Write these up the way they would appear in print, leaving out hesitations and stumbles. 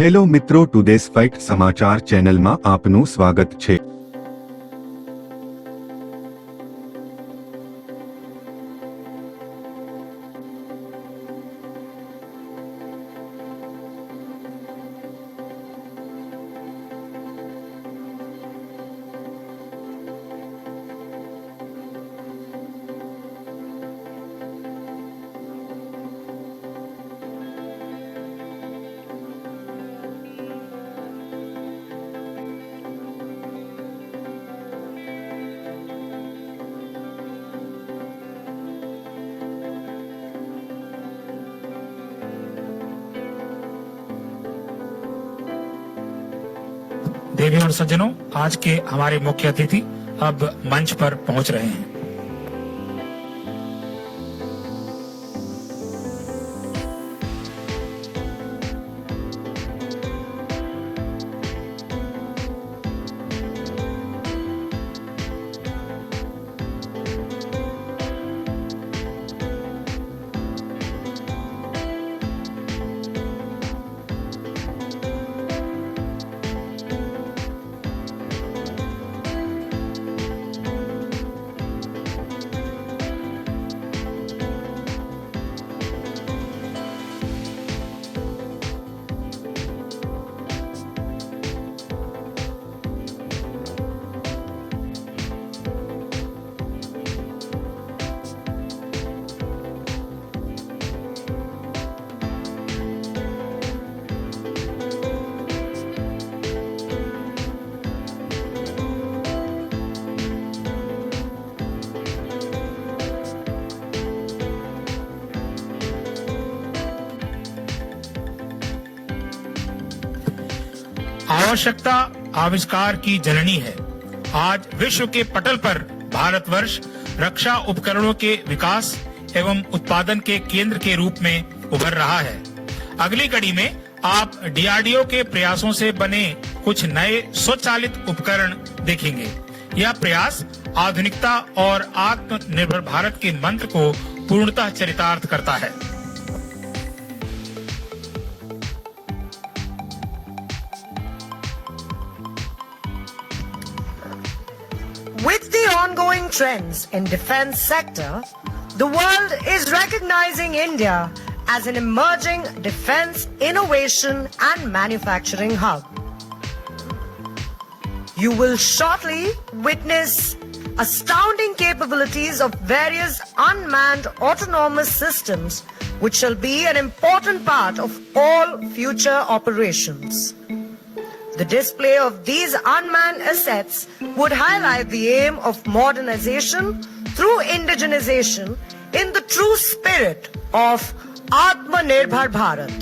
Hello મિત્રો, today's fact સમાચાર ચેનલમાં આપનું સ્વાગત છે। देवी और सज्जनों, आज के हमारे मुख्य अतिथि अब मंच पर पहुंच रहे हैं। आवश्यकता आविष्कार की जननी है। आज विश्व के पटल पर भारतवर्ष रक्षा उपकरणों के विकास एवं उत्पादन के केंद्र के रूप में उभर रहा है। अगली कड़ी में आप डीआरडीओ के प्रयासों से बने कुछ नए स्वचालित उपकरण देखेंगे। यह प्रयास आधुनिकता और आत्मनिर्भर भारत के मंत्र को पूर्णतः चरितार्थ करता है। With the ongoing trends in defense sector, the world is recognizing India as an emerging defense innovation and manufacturing hub. You will shortly witness astounding capabilities of various unmanned autonomous systems which shall be an important part of all future operations. The display of these unmanned assets would highlight the aim of modernization through indigenization in the true spirit of Atmanirbhar Bharat.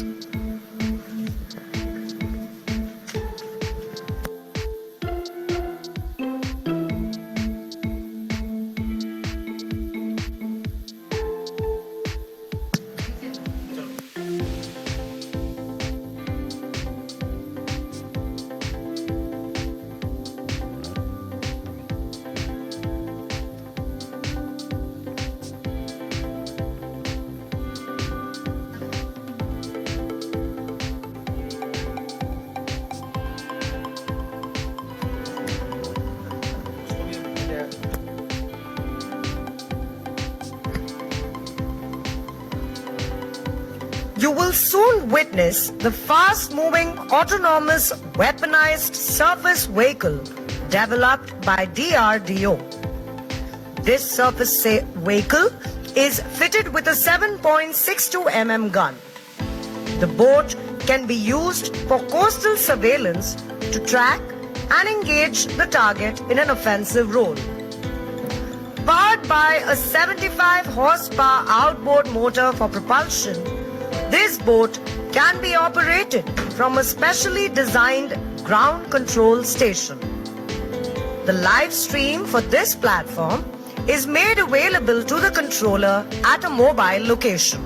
You will soon witness the fast-moving autonomous weaponized surface vehicle developed by DRDO. This surface vehicle is fitted with a 7.62 mm gun. The boat can be used for coastal surveillance to track and engage the target in an offensive role. Powered by a 75 horsepower outboard motor for propulsion, this boat can be operated from a specially designed ground control station. The live stream for this platform is made available to the controller at a mobile location.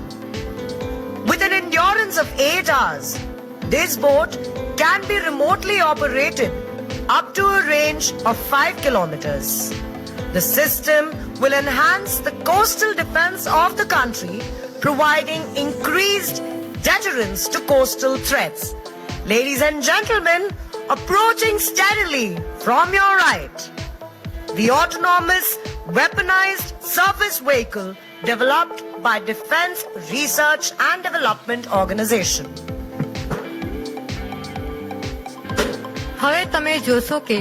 With an endurance of 8 hours, this boat can be remotely operated up to a range of 5 kilometers. The system will enhance the coastal defense of the country, providing increased deterrence to coastal threats Ladies and gentlemen, approaching steadily from your right, the autonomous weaponized surface vehicle developed by Defense Research and Development Organization. હવે તમે જોશો કે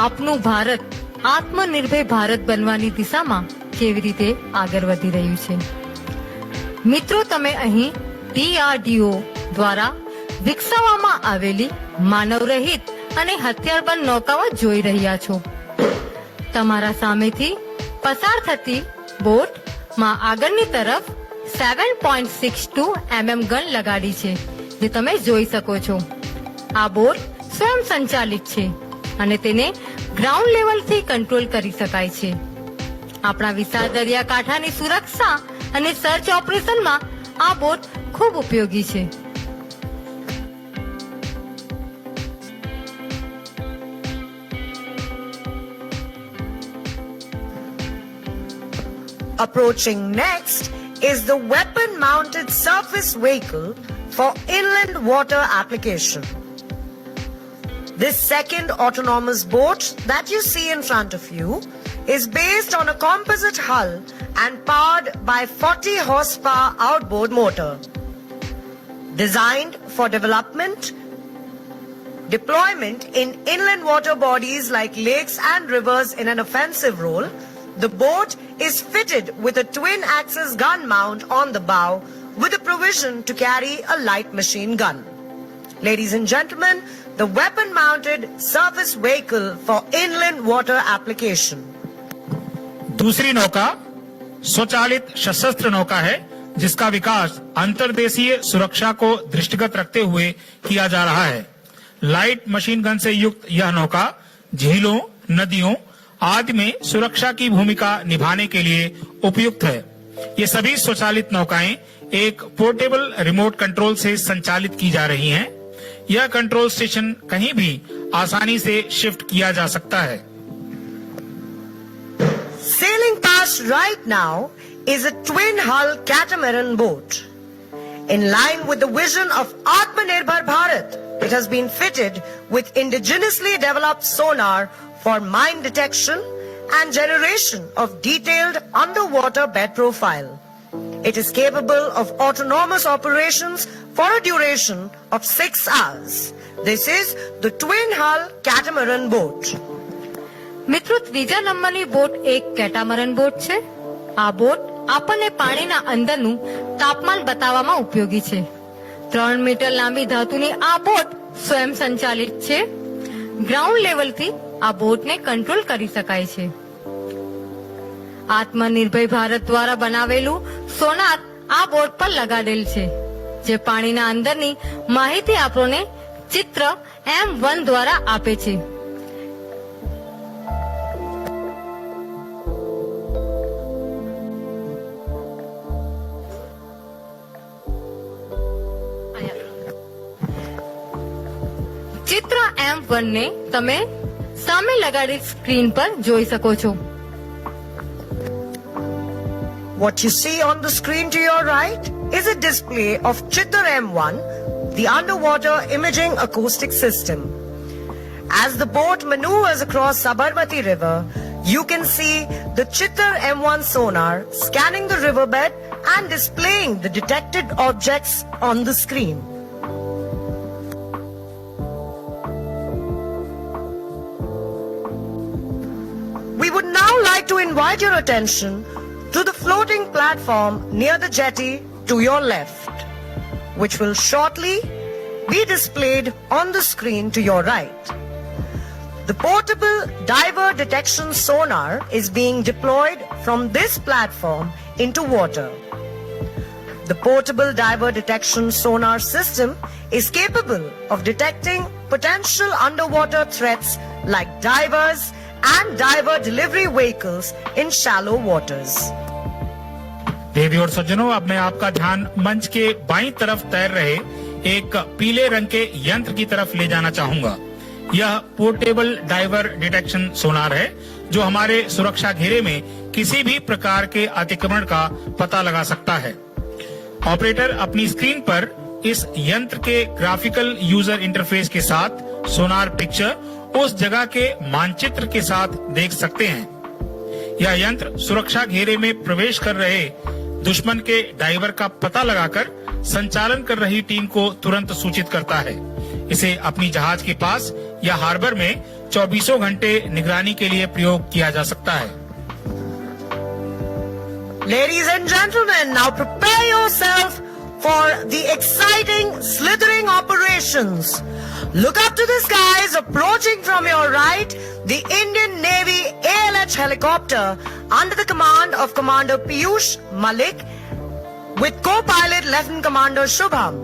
આપનું ભારત આત્મનિર્ભર ભારત બનવાની દિશામાં કેવી રીતે આગળ વધી રહ્યું છે. મિત્રો, તમે અહીં DRDO દ્વારા વિકસાવવામાં આવેલી માનવરહિત અને હથિયારબંધ નૌકાઓ જોઈ રહ્યા છો. તમારા સામેથી પસાર થતી બોટમાં આગળની તરફ 7.62 mm ગન લગાડી છે, જે તમે જોઈ શકો છો. આ બોટ સ્વયં સંચાલિત છે અને તેને ગ્રાઉન્ડ લેવલથી કંટ્રોલ કરી શકાય છે. આપણા વિશાળ દરિયાકાંઠાની સુરક્ષા અને સર્ચ ઓપરેશનમાં આ બોટ ખૂબ ઉપયોગી છે. Approaching next is the weapon-mounted surface vehicle for inland water application. This second autonomous boat that you see in front of you is based on a composite hull and powered by 40 horsepower outboard motor. Designed for deployment in inland water bodies like lakes and rivers in an offensive role, the boat is fitted with a twin-axis gun mount on the bow with a provision to carry a light machine gun. Ladies and gentlemen, the weapon-mounted surface vehicle for inland water application. दूसरी नौका स्वचालित सशस्त्र नौका है, जिसका विकास अंतर्देशीय सुरक्षा को दृष्टिगत रखते हुए किया जा रहा है. लाइट मशीन गन से युक्त यह नौका झीलों, नदियों आदि में सुरक्षा की भूमिका निभाने के लिए उपयुक्त है. ये सभी स्वचालित नौकाएं एक पोर्टेबल रिमोट कंट्रोल से संचालित की जा रही हैं. यह कंट्रोल स्टेशन कहीं भी आसानी से शिफ्ट किया जा सकता है. Sailing past right now is a twin-hull catamaran boat. In line with the vision of Atmanirbhar Bharat, it has been fitted with indigenously developed sonar for mine detection and generation of detailed underwater bed profile. It is capable of autonomous operations for a duration of 6 hours. This is the twin-hull catamaran boat. મિત્રો, ત્રીજા નંબરની boat એક કેટામરન boat છે. આ boat આપણને પાણીના અંદરનું તાપમાન બતાવવામાં ઉપયોગી છે. 3 મીટર લાંબી ધાતુની આ બોટ સ્વયં સંચાલિત છે. ગ્રાઉન્ડ લેવલથી આ બોટને કંટ્રોલ કરી શકાય છે. આત્મનિર્ભર ભારત દ્વારા બનાવેલું સોનાર આ બોટ પર લગાડેલ છે, જે પાણીના અંદરની માહિતી આપણને ચિત્ર M1 દ્વારા આપે છે. ચિત્ર M1 ને તમે સામે લગાડેલ સ્ક્રીન પર જોઈ શકો છો. What you see on the screen to your right is a display of Chittar M1, the underwater imaging acoustic system. As the boat maneuvers across Sabarmati River, you can see the Chittar M1 sonar scanning the riverbed and displaying the detected objects on the screen. We would now like to invite your attention to the floating platform near the jetty to your left, which will shortly be displayed on the screen to your right. The portable diver detection sonar is being deployed from this platform into water. The portable diver detection sonar system is capable of detecting potential underwater threats like divers and diver delivery vehicles in shallow waters. देवी और सज्जनों, अब मैं आपका ध्यान मंच के बाईं तरफ तैर रहे एक पीले रंग के यंत्र की तरफ ले जाना चाहूंगा. यह पोर्टेबल डाइवर डिटेक्शन सोनार है, जो हमारे सुरक्षा घेरे में किसी भी प्रकार के अतिक्रमण का पता लगा सकता है. ऑपरेटर अपनी स्क्रीन पर इस यंत्र के ग्राफिकल यूजर इंटरफेस के साथ सोनार पिक्चर उस जगह के मानचित्र के साथ देख सकते हैं। यह यंत्र सुरक्षा घेरे में प्रवेश कर रहे दुश्मन के डाइवर का पता लगाकर संचालन कर रही टीम को तुरंत सूचित करता है। इसे अपनी जहाज के पास या हार्बर में 24 घंटे निगरानी के लिए प्रयोग किया जा सकता है। Ladies and gentlemen, now prepare yourself for the exciting slithering operations. Look up to the skies. Approaching from your right, the Indian Navy ALH helicopter under the command of Commander Piyush Malik with co-pilot Lieutenant Commander Shubham,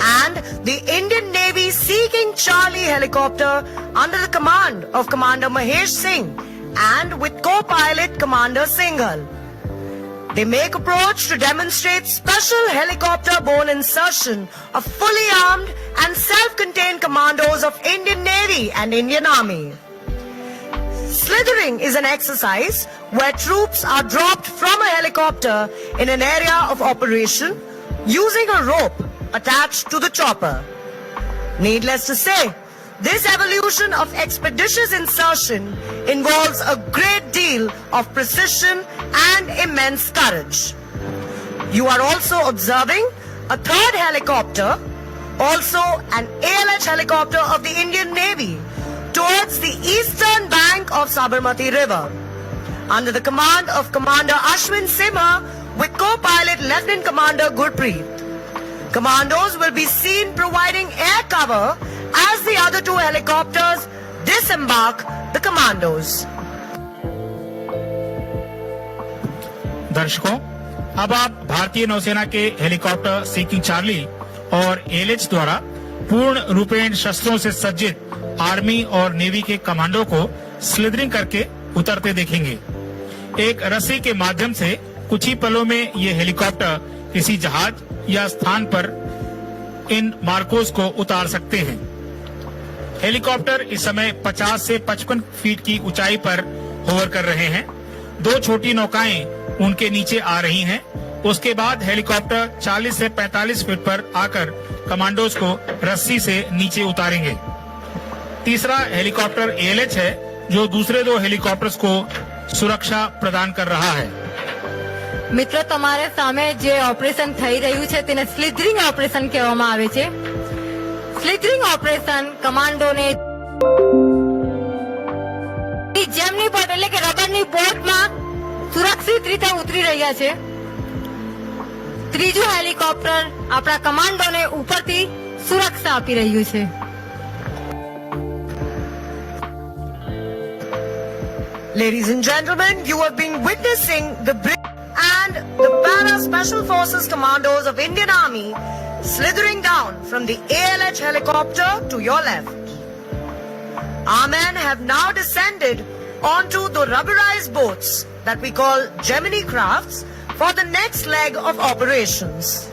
and the Indian Navy Sea King Charlie helicopter under the command of Commander Mahesh Singh and with co-pilot Commander Singhal. They make approach to demonstrate special helicopter-borne insertion of fully armed and self-contained commandos of Indian Navy and Indian Army. Slithering is an exercise where troops are dropped from a helicopter in an area of operation using a rope attached to the chopper. Needless to say, this evolution of expeditious insertion involves a great deal of precision and immense courage. You are also observing a third helicopter, also an ALH helicopter of the Indian Navy, towards the eastern bank of Sabarmati River, under the command of Commander Ashwin Simha with co-pilot Lieutenant Commander Gurpreet. Commandos will be seen providing air cover as the other two helicopters disembark the commandos. दर्शकों, अब आप भारतीय नौसेना के helicopter सी king Charlie और LH द्वारा पूर्ण रूपेण शस्त्रों से सज्जित आर्मी और नेवी के कमांडो को स्लिदरिंग करके उतरते देखेंगे। एक रस्सी के माध्यम से कुछ ही पलों में ये हेलीकॉप्टर किसी जहाज या स्थान पर इन मार्कोस को उतार सकते हैं। हेलीकॉप्टर इस समय 50 से 55 फीट की ऊंचाई पर होवर कर रहे हैं। दो छोटी नौकाएं उनके नीचे आ रही हैं। उसके बाद हेलीकॉप्टर 40 से 45 फीट पर आकर कमांडोज को रस्सी से नीचे उतारेंगे। तीसरा हेलीकॉप्टर एएलएच है, जो दूसरे दो हेलीकॉप्टर्स को सुरक्षा प्रदान कर रहा है। મિત્રો, તમારે સામે જે ઓપરેશન થઈ રહ્યું છે તેને સ્લિથરિંગ ઓપરેશન કહેવામાં આવે છે। સ્લિથરિંગ ઓપરેશન કમાન્ડોને જેમની બોટ એટલે કે રબરની બોટમાં સુરક્ષિત રીતે ઉતરી રહ્યા છે। ત્રીજું હેલિકોપ્ટર આપણા કમાન્ડોને ઉપરથી સુરક્ષા આપી રહ્યું છે। Ladies and gentlemen, you have been witnessing the and the Para Special Forces Commandos of Indian Army slithering down from the ALH helicopter to your left. Our men have now descended onto the rubberized boats that we call Gemini crafts for the next leg of operations.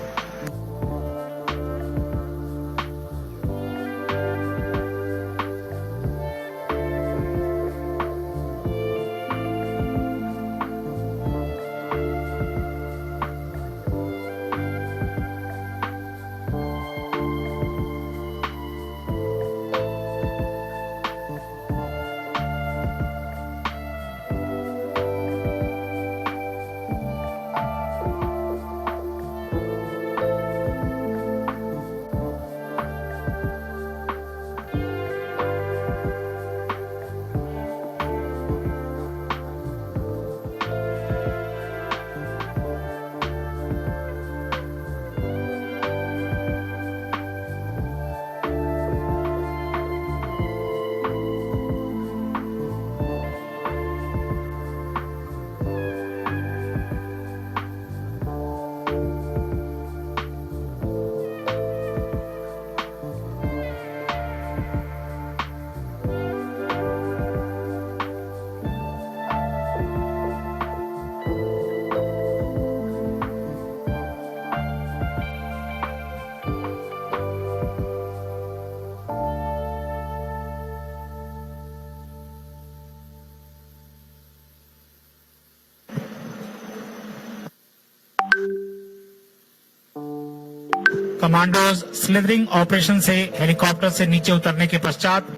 Commandos slithering operation से helicopter से नीचे उतरने के पश्चात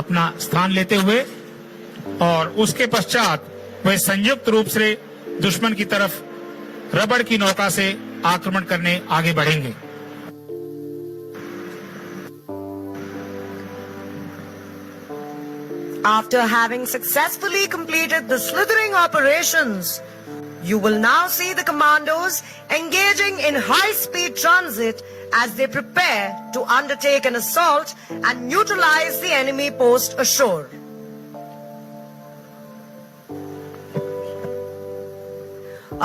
अपना स्थान लेते हुए और उसके पश्चात वे संयुक्त रूप से दुश्मन की तरफ रबड़ की नौका से आक्रमण करने आगे बढ़ेंगे। After having successfully completed the slithering operations, you will now see the commandos engaging in high-speed transit as they prepare to undertake an assault and neutralize the enemy post ashore.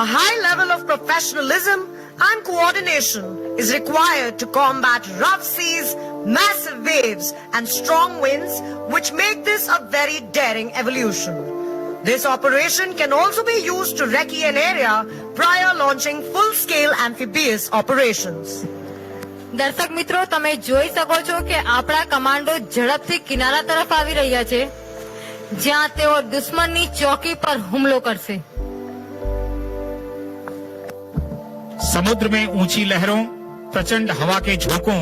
A high level of professionalism and coordination is required to combat rough seas, massive waves and strong winds, which make this a very daring evolution. This operation can also be used to recce an area prior launching full-scale amphibious operations. દર્શક મિત્રો, તમે જોઈ શકો છો કે આપણા commando ઝડપથી કિનારા તરફ આવી રહ્યા છે, જ્યાં તેઓ દુશ્મનની ચોકી પર હુમલો કરશે. समुद्र में ऊंची लहरों, प्रचंड हवा के झोंकों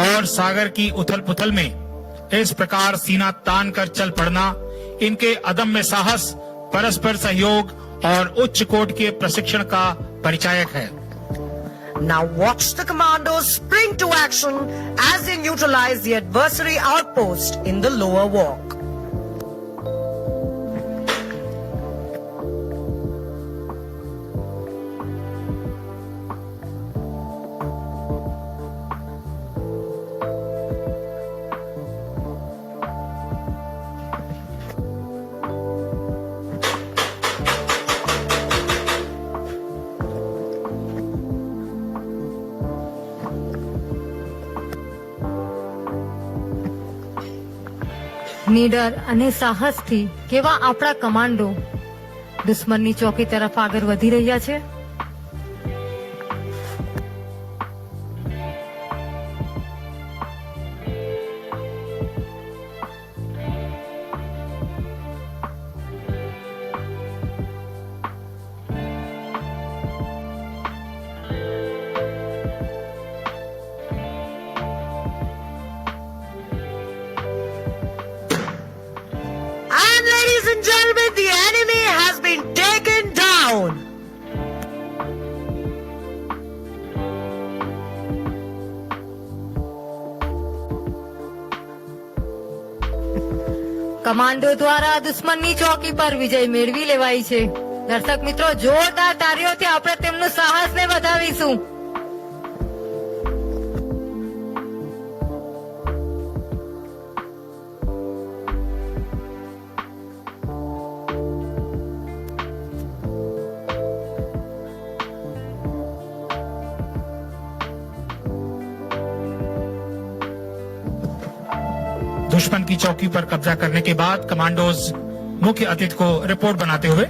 और सागर की उथल पुथल में इस प्रकार सीना तान कर चल पड़ना इनके अदम्य साहस, परस्पर सहयोग और उच्च कोटि के प्रशिक्षण का परिचायक है. Now watch the commandos spring to action as they neutralize the adversary outpost in the lower walk. નીડર અને સાહસથી કેવા આપણા કમાન્ડો દુશ્મનની ચોકી તરફ આગળ વધી રહ્યા છે. Ladies and gentlemen, the enemy has been taken down. Commando દ્વારા દુશ્મનની ચોકી પર વિજય મેળવી લેવાય છે. દર્શક મિત્રો, જોરદાર તાળીઓથી આપણે તેમનું સાહસને વધાવીશું. दुश्मन की चौकी पर कब्जा करने के बाद कमांडोज मुख्य अतिथि को रिपोर्ट बनाते हुए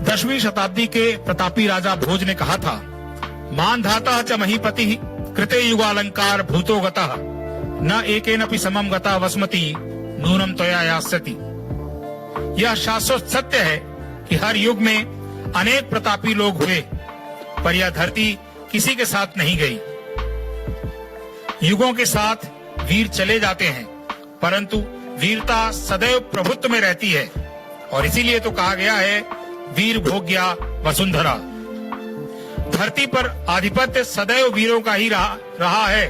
दसवीं शताब्दी के प्रतापी राजा भोज ने कहा था, मानधाता च महीपति कृते युगालंकार भूतो गतः न एकेनपि समम गता वस्मति नूनम त्वया यास्यति. यह शाश्वत सत्य है कि हर युग में अनेक प्रतापी लोग हुए, पर यह धरती किसी के साथ नहीं गई. युगों के साथ वीर चले जाते हैं, परंतु वीरता सदैव प्रभुत्व में रहती है और इसीलिए तो कहा गया है, वीर भोग्या वसुंधरा. धरती पर आधिपत्य सदैव वीरों का ही रहा है.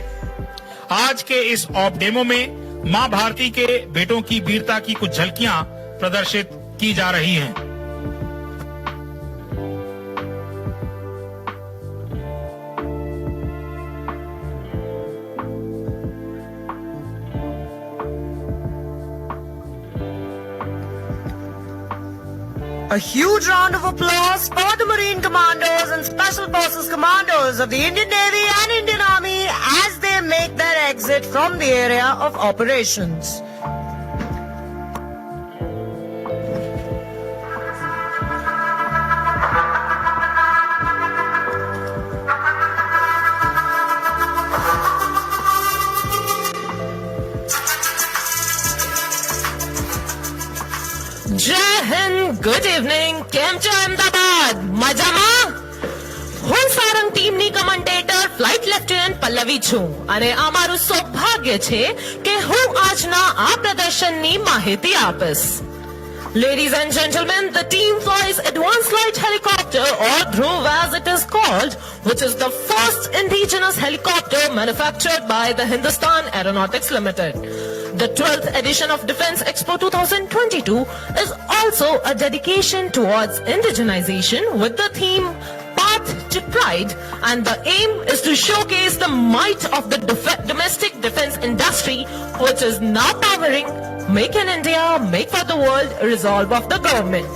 आज के इस ऑफ डेमो में मां भारती के बेटों की वीरता की कुछ झलकियां प्रदर्शित की जा रही हैं. A huge round of applause for the Marine Commandos and Special Forces Commandos of the Indian Navy and Indian Army as they make their exit from the area of operations. Jai Hind, good evening. કેમ છો અમદાવાદ? મજામાં? હું સારંગ ટીમની કમેન્ટેટર flight lieutenant Pallavi છું અને અમારું સૌભાગ્ય છે કે હું આજના આ પ્રદર્શનની માહિતી આપીશ. Ladies and gentlemen, the team flies Advanced Light Helicopter, or Dhruv as it is called, which is the first indigenous helicopter manufactured by the Hindustan Aeronautics Limited. The 12th edition of Defence Expo 2022 is also a dedication towards indigenization with the theme Path to Pride, and the aim is to showcase the might of the domestic defence industry, which is now powering Make in India, Make for the World resolve of the government.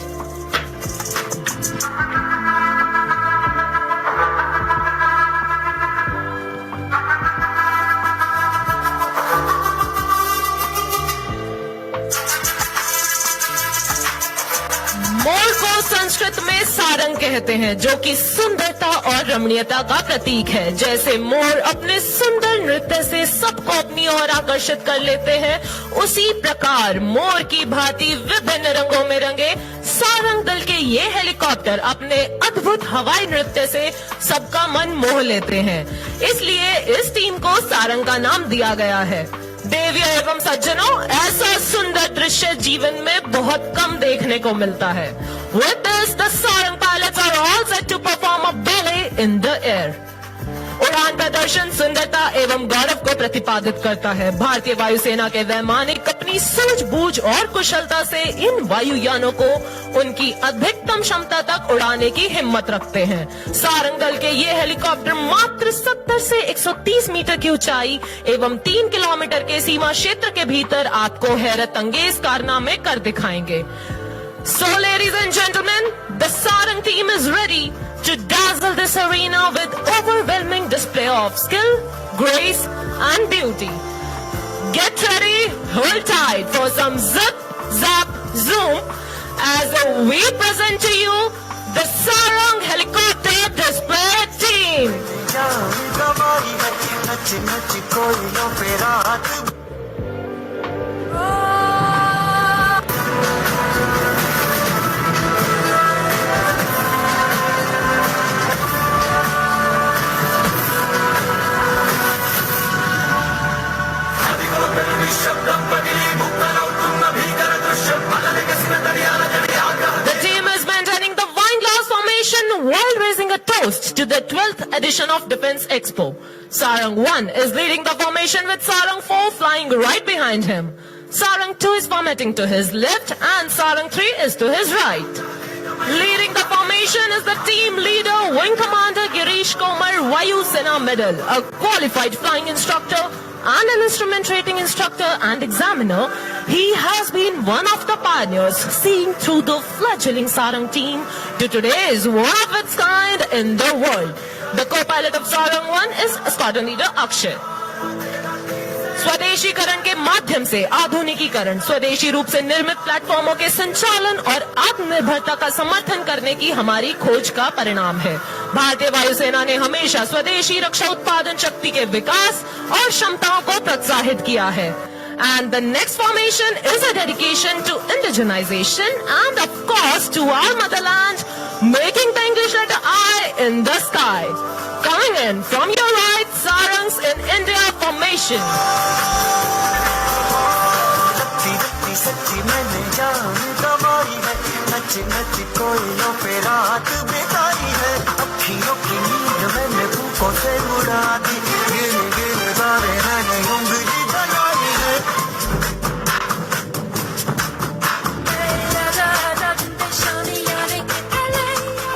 मोर को संस्कृत में सारंग कहते हैं, जो कि सुंदरता और रमणीयता का प्रतीक है. जैसे मोर अपने सुंदर नृत्य से सबको अपनी ओर आकर्षित कर लेते हैं, उसी प्रकार मोर की भांति विभिन्न रंगों में रंगे सारंग दल के ये हेलीकॉप्टर अपने अद्भुत हवाई नृत्य से सबका मन मोह लेते हैं. इसलिए इस टीम को सारंग का नाम दिया गया है. देवियों एवं सज्जनों, ऐसा सुंदर दृश्य जीवन में बहुत कम देखने को मिलता है. With this, the Sarang pilots are all set to perform a ballet in the air. उड़ान प्रदर्शन सुंदरता एवं गौरव को प्रतिपादित करता है. भारतीय वायुसेना के वैमानिक अपनी सूझबूझ और कुशलता से इन वायुयानों को उनकी अधिकतम क्षमता तक उड़ाने की हिम्मत रखते हैं. सारंग दल के ये हेलीकॉप्टर मात्र 70 से 130 मीटर की ऊंचाई एवं 3 किलोमीटर के सीमा क्षेत्र के भीतर आपको हैरत अंगेज कारनामे कर दिखाएंगे. So, ladies and gentlemen, the Sarang team is ready to dazzle this arena with overwhelming display of skill, grace and beauty. Get ready, hold tight for some zip, zap, zoom as we present to you the Sarang Helicopter Display Team. The team is maintaining the wine glass formation while raising a toast to the 12th edition of Defence Expo. Sarang 1 is leading the formation with Sarang 4 flying right behind him. Sarang 2 is formatting to his left and Sarang 3 is to his right. Leading the formation is the team leader, Wing Commander Girish Komar, Vayu Sena Medal, a qualified flying instructor and an instrument rating instructor and examiner. He has been one of the pioneers seeing through the fledgling Sarang team to today's one of its kind in the world. The co-pilot of Sarang 1 is Squadron Leader Akshay. स्वदेशीकरण के माध्यम से आधुनिकीकरण, स्वदेशी रूप से निर्मित प्लेटफॉर्मों के संचालन और आत्मनिर्भरता का समर्थन करने की हमारी खोज का परिणाम है. भारतीय वायुसेना ने हमेशा स्वदेशी रक्षा उत्पादन शक्ति के विकास और क्षमताओं को प्रोत्साहित किया है. And the next formation is a dedication to indigenization and of course to our motherland, making the English letter I in the sky. Coming in from your right, Sarangs in India formation.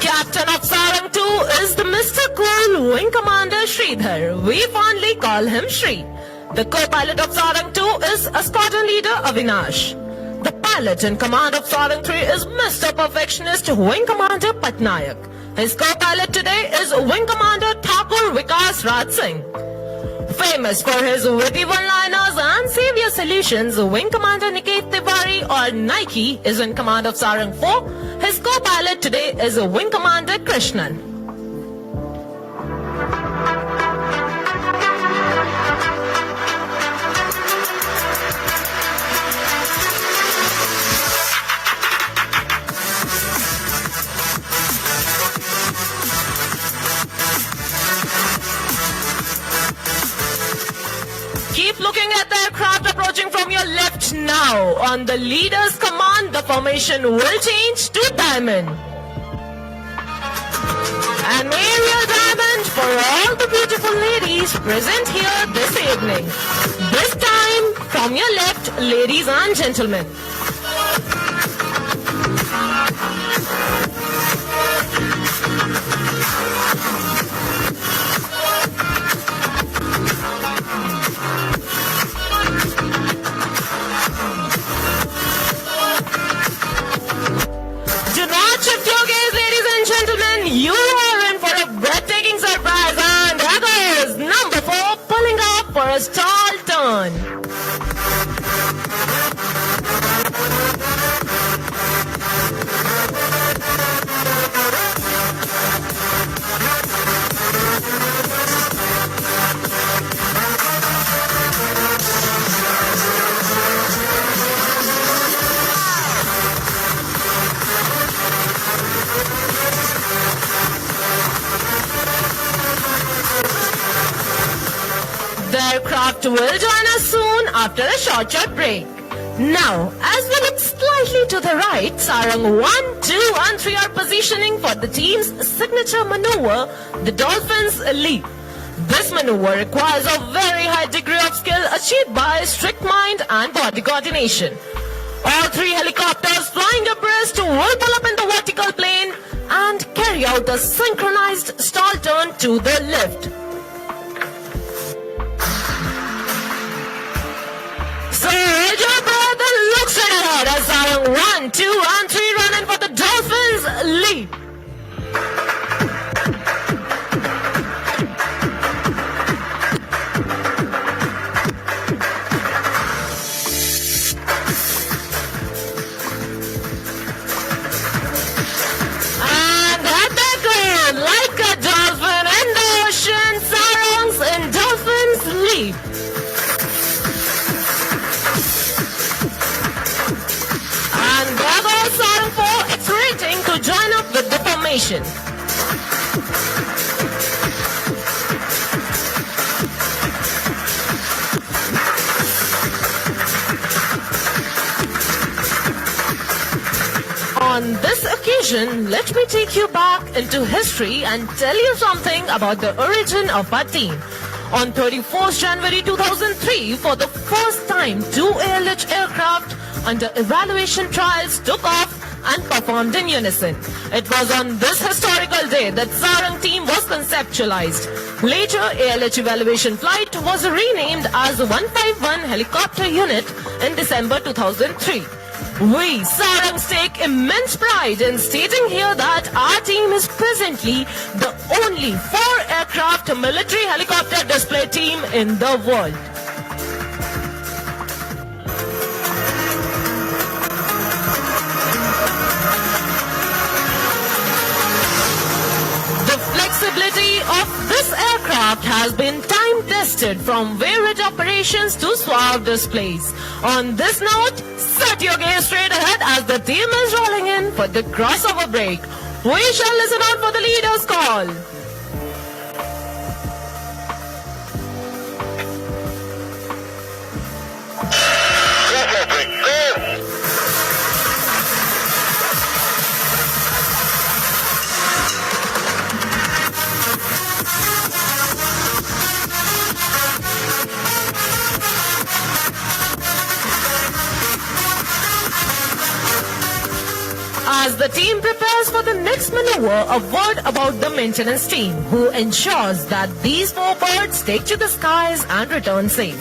Captain of Sarang 2 is the Mr. Cool Wing Commander Sridhar. We fondly call him Shri. The co-pilot of Sarang 2 is a squadron leader Avinash. The pilot in command of Sarang 3 is Mr. Perfectionist Wing Commander Patnaik. His co-pilot today is Wing Commander Thakur Vikas Raj Singh. Famous for his witty one-liners and savior solutions, Wing Commander Niket Tiwari or Nike is in command of Sarang 4. His co-pilot today is Wing Commander Krishnan. Keep looking at the aircraft approaching from your left now. On the leader's command, the formation will change to diamond. An aerial diamond for all the beautiful ladies present here this evening. This time from your left, ladies and gentlemen. Do not shift your gaze, ladies and gentlemen. You are in for a breathtaking surprise, and that is number 4 pulling up for a stall turn. The aircraft will join us soon after a short break. Now, as we look slightly to the right, Sarang 1, 2 and 3 are positioning for the team's signature maneuver, the Dolphin's Leap. This maneuver requires a very high degree of skill achieved by strict mind and body coordination. All 3 helicopters flying abreast will pull up in the vertical plane and carry out a synchronized stall turn to the left. So hold your breath and look straight ahead as Sarang 1, 2 and 3 run in for the Dolphins Leap. And at the ground, like a dolphin in the ocean, Sarangs in Dolphins Leap. And there goes Sarang 4 accelerating to join up with the formation. On this occasion, let me take you back into history and tell you something about the origin of our team. On 31st January 2003, for the first time, 2 ALH aircraft under evaluation trials took off and performed in unison. It was on this historical day that Sarang team was conceptualized. Later, ALH evaluation flight was renamed as 151 Helicopter Unit in December 2003. We, Sarangs, take immense pride in stating here that our team is presently the only 4-aircraft military helicopter display team in the world. The flexibility of this aircraft has been time-tested from varied operations to suave displays. On this note, set your gaze straight ahead as the team is rolling in for the crossover break. We shall listen out for the leader's call. As the team prepares for the next maneuver, a word about the maintenance team, who ensures that these 4 birds take to the skies and return safe.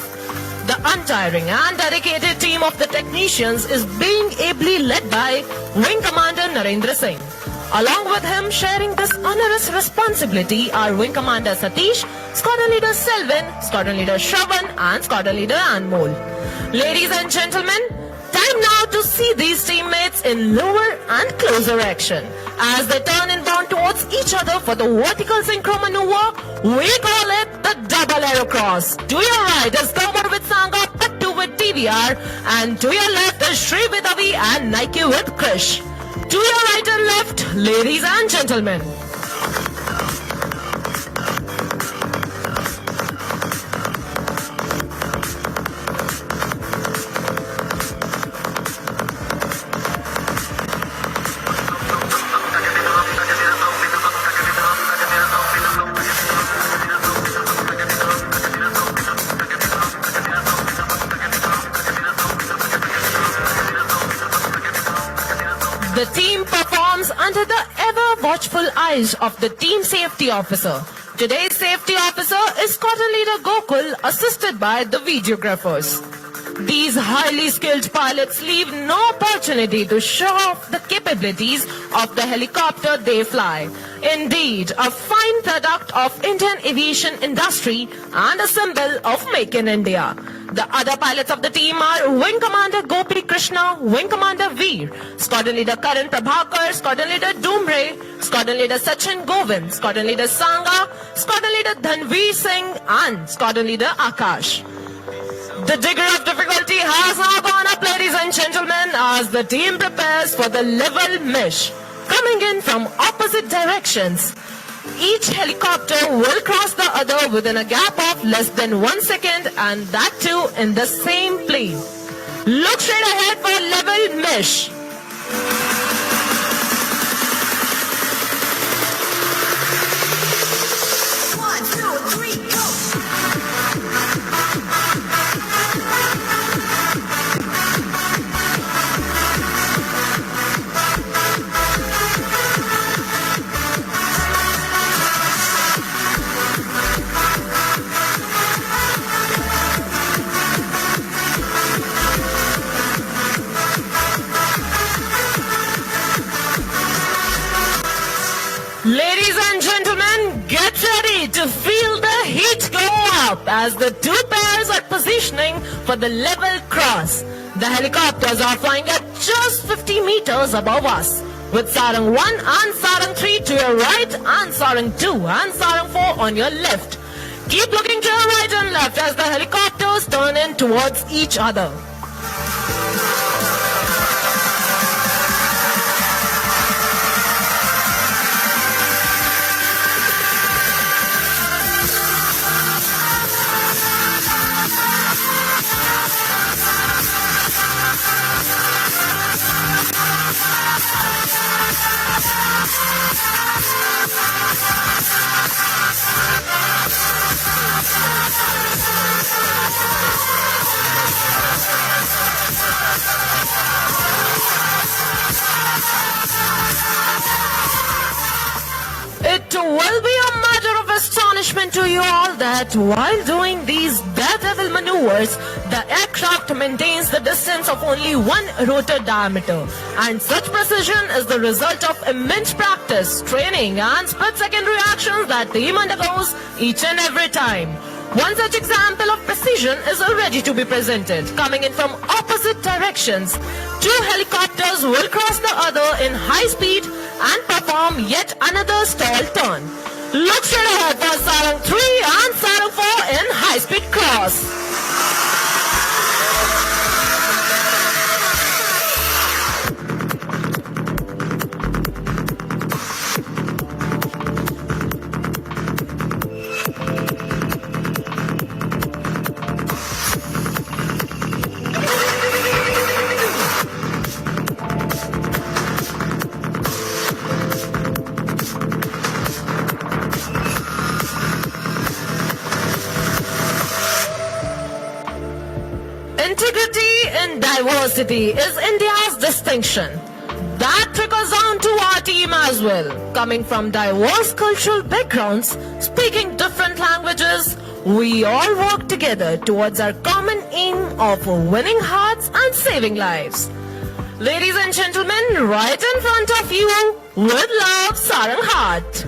The untiring and dedicated team of the technicians is being ably led by Wing Commander Narendra Singh. Along with him, sharing this onerous responsibility are Wing Commander Satish, Squadron Leader Selvin, Squadron Leader Shravan and Squadron Leader Anmol. Ladies and gentlemen, time now to see these teammates in lower and closer action. As they turn inbound towards each other for the vertical synchro maneuver, we call it the double aero cross. To your right is Tomar with Sangha, Pattu with TVR, and to your left is Shri with Avi and Nike with Krish. To your right and left, ladies and gentlemen. The team performs under the ever watchful eyes of the team safety officer. Today's safety officer is squadron leader Gokul, assisted by the videographers. These highly skilled pilots leave no opportunity to show off the capabilities of the helicopter they fly. Indeed, a fine product of Indian aviation industry and a symbol of Make in India. The other pilots of the team are Wing Commander Gopi Krishna, Wing Commander Veer, Squadron Leader Karan Prabhakar, Squadron Leader Dumbre, Squadron Leader Sachin Govind, Squadron Leader Sangha, Squadron Leader Dhanveer Singh and Squadron Leader Akash. The degree of difficulty has now gone up, ladies and gentlemen, as the team prepares for the level mesh. Coming in from opposite directions, each helicopter will cross the other within a gap of less than 1 second, and that too in the same plane. Look straight ahead for level mesh. Ladies and gentlemen, get ready to feel the heat go up as the two pairs are positioning for the level cross. The helicopters are flying at just 50 meters above us, with Sarang 1 and Sarang 3 to your right and Sarang 2 and Sarang 4 on your left. Keep looking to your right and left as the helicopters turn in towards each other. It will be a matter of astonishment to you all that while doing these daredevil maneuvers, the aircraft maintains the distance of only 1 rotor diameter. And such precision is the result of immense practice, training and split-second reactions that the team undergoes each and every time. One such example of precision is ready to be presented. Coming in from opposite directions, 2 helicopters will cross the other in high speed and perform yet another stall turn. Look straight ahead for Sarang 3 and Sarang 4 in high speed cross. Integrity in diversity is India's distinction. That trickles down to our team as well. Coming from diverse cultural backgrounds, speaking different languages, we all work together towards our common aim of winning hearts and saving lives. Ladies and gentlemen, right in front of you, with love, Sarang Heart.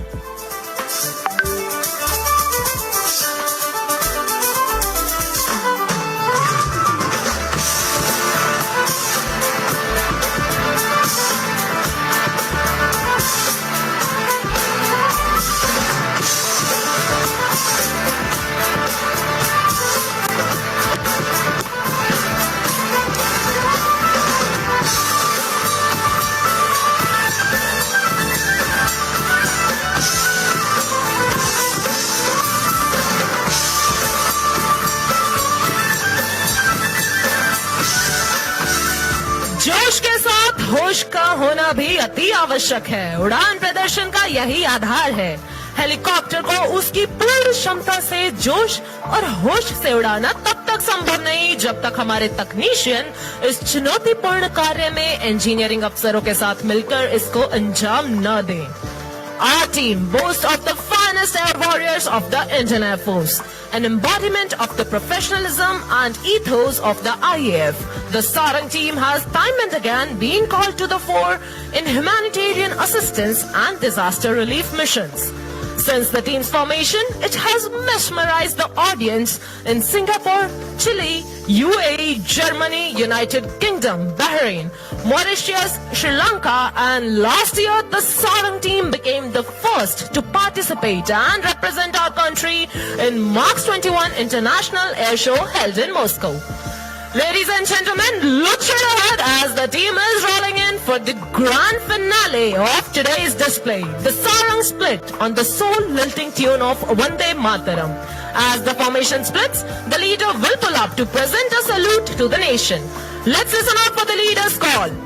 जोश के साथ होश का होना भी अति आवश्यक है। उड़ान प्रदर्शन का यही आधार है। हेलीकॉप्टर को उसकी पूर्ण क्षमता से जोश और होश से उड़ाना तब तक तक संभव नहीं जब तक हमारे तकनीशियन इस चुनौतीपूर्ण कार्य में इंजीनियरिंग अफसरों के साथ मिलकर इसको अंजाम न दें। Our team boasts of the finest air warriors of the Indian Air Force, an embodiment of the professionalism and ethos of the IAF. The Sarang team has time and again been called to the fore in humanitarian assistance and disaster relief missions. Since the team's formation, it has mesmerized the audience in Singapore, Chile, UAE, Germany, United Kingdom, Bahrain, Mauritius, Sri Lanka, and last year the Sarang team became the first to participate and represent our country in March 21 International Air Show held in Moscow. Ladies and gentlemen, look straight ahead as the team is rolling in for the grand finale of today's display. The Sarang split on the soul-lilting tune of Vande Mataram. As the formation splits, the leader will pull up to present a salute to the nation. Let's listen out for the leader's call.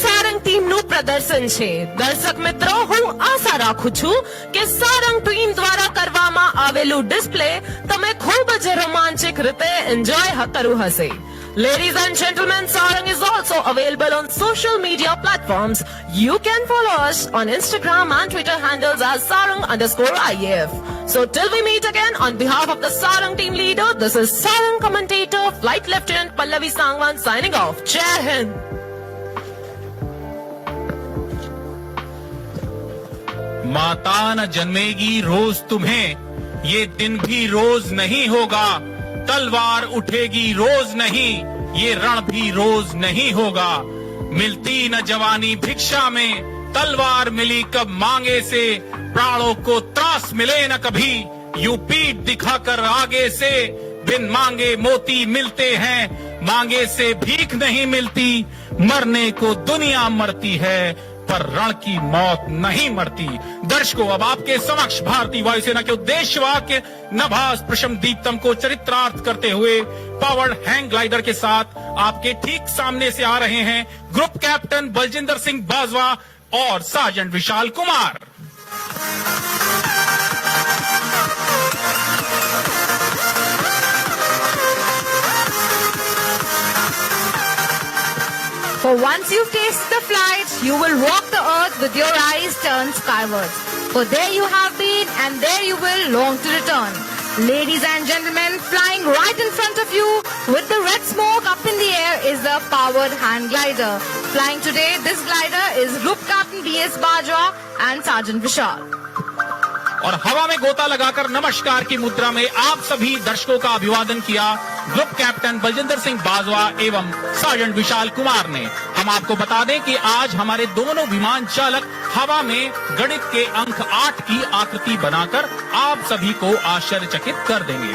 Sarang ટીમનું પ્રદર્શન છે। દર્શક મિત્રો, હું આશા રાખું છું કે Sarang team દ્વારા કરવામાં આવેલું ડિસ્પ્લે તમે ખૂબ જ રોમાંચક રીતે એન્જોય કર્યું હશે। Ladies and gentlemen, Sarang is also available on social media platforms. You can follow us on Instagram and Twitter handles as Sarang_IAF. So till we meet again, on behalf of the Sarang team leader, this is Sarang commentator, Flight Lieutenant Pallavi Sangwan signing off. Jai Hind. माता न जन्मेगी रोज तुम्हें, ये दिन भी रोज नहीं होगा। तलवार उठेगी रोज नहीं, ये रण भी रोज नहीं होगा। मिलती न जवानी भिक्षा में, तलवार मिली कब मांगे से। प्राणों को त्रास मिले न कभी, यूं पीठ दिखाकर आगे से। बिन मांगे मोती मिलते हैं, मांगे से भीख नहीं मिलती। मरने को दुनिया मरती है, पर रण की मौत नहीं मरती। दर्शकों, अब आपके समक्ष भारतीय वायुसेना के उद्देश्य वाक्य नभास प्रशम दीप्तम को चरित्रार्थ करते हुए पावर्ड हैंग ग्लाइडर के साथ आपके ठीक सामने से आ रहे हैं ग्रुप कैप्टन बलजिंदर सिंह बाजवा और sergeant Vishal Kumar. For once you taste the flight, you will walk the earth with your eyes turned skywards. For there you have been, and there you will long to return. Ladies and gentlemen, flying right in front of you with the red smoke up in the air is the powered hand glider. Flying today, this glider is Group Captain B.S. Bajwa and Sergeant Vishal. और हवा में गोता लगाकर नमस्कार की मुद्रा में आप सभी दर्शकों का अभिवादन किया ग्रुप कैप्टन बलजिंदर सिंह बाजवा एवं सार्जेंट विशाल कुमार ने। हम आपको बता दें कि आज हमारे दोनों विमान चालक हवा में गणित के अंक 8 की आकृति बनाकर आप सभी को आश्चर्यचकित कर देंगे।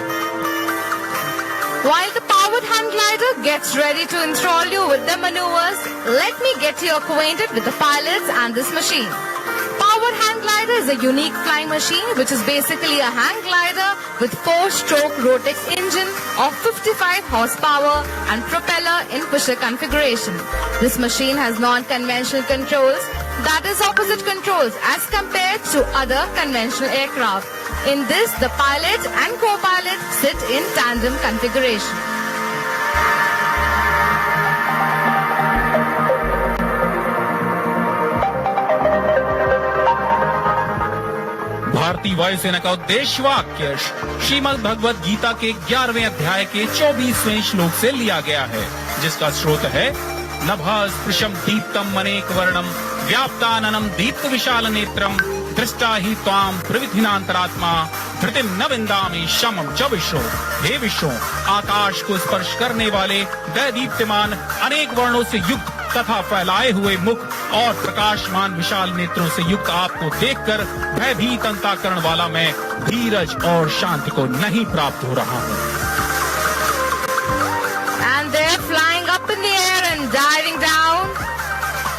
While the powered hand glider gets ready to enthrall you with the maneuvers, let me get you acquainted with the pilots and this machine. Powered hand glider is a unique flying machine which is basically a hang glider with 4-stroke Rotex engine of 55 horsepower and propeller in pusher configuration. This machine has non-conventional controls, that is opposite controls as compared to other conventional aircraft. In this, the pilot and co-pilot sit in tandem configuration. भारतीय वायुसेना का उद्देश्य वाक्य श्रीमद् भगवद गीता के 11वें अध्याय के 24वें श्लोक से लिया गया है, जिसका स्रोत है नभः स्पृशम दीप्तम अनेक वर्णम व्याप्ताननम दीप्त विशाल नेत्रम दृष्टा ही त्वाम प्रविधिनांतरात्मा धृतिम न विंदामि शमम च विश्व। हे विश्व, आकाश को स्पर्श करने वाले दैदीप्यमान अनेक वर्णों से युक्त तथा फैलाए हुए मुख और प्रकाशमान विशाल नेत्रों से युक्त आपको देखकर भयभीत अंतःकरण वाला मैं धीरज और शांति को नहीं प्राप्त हो रहा हूँ। And they're flying up in the air and diving down.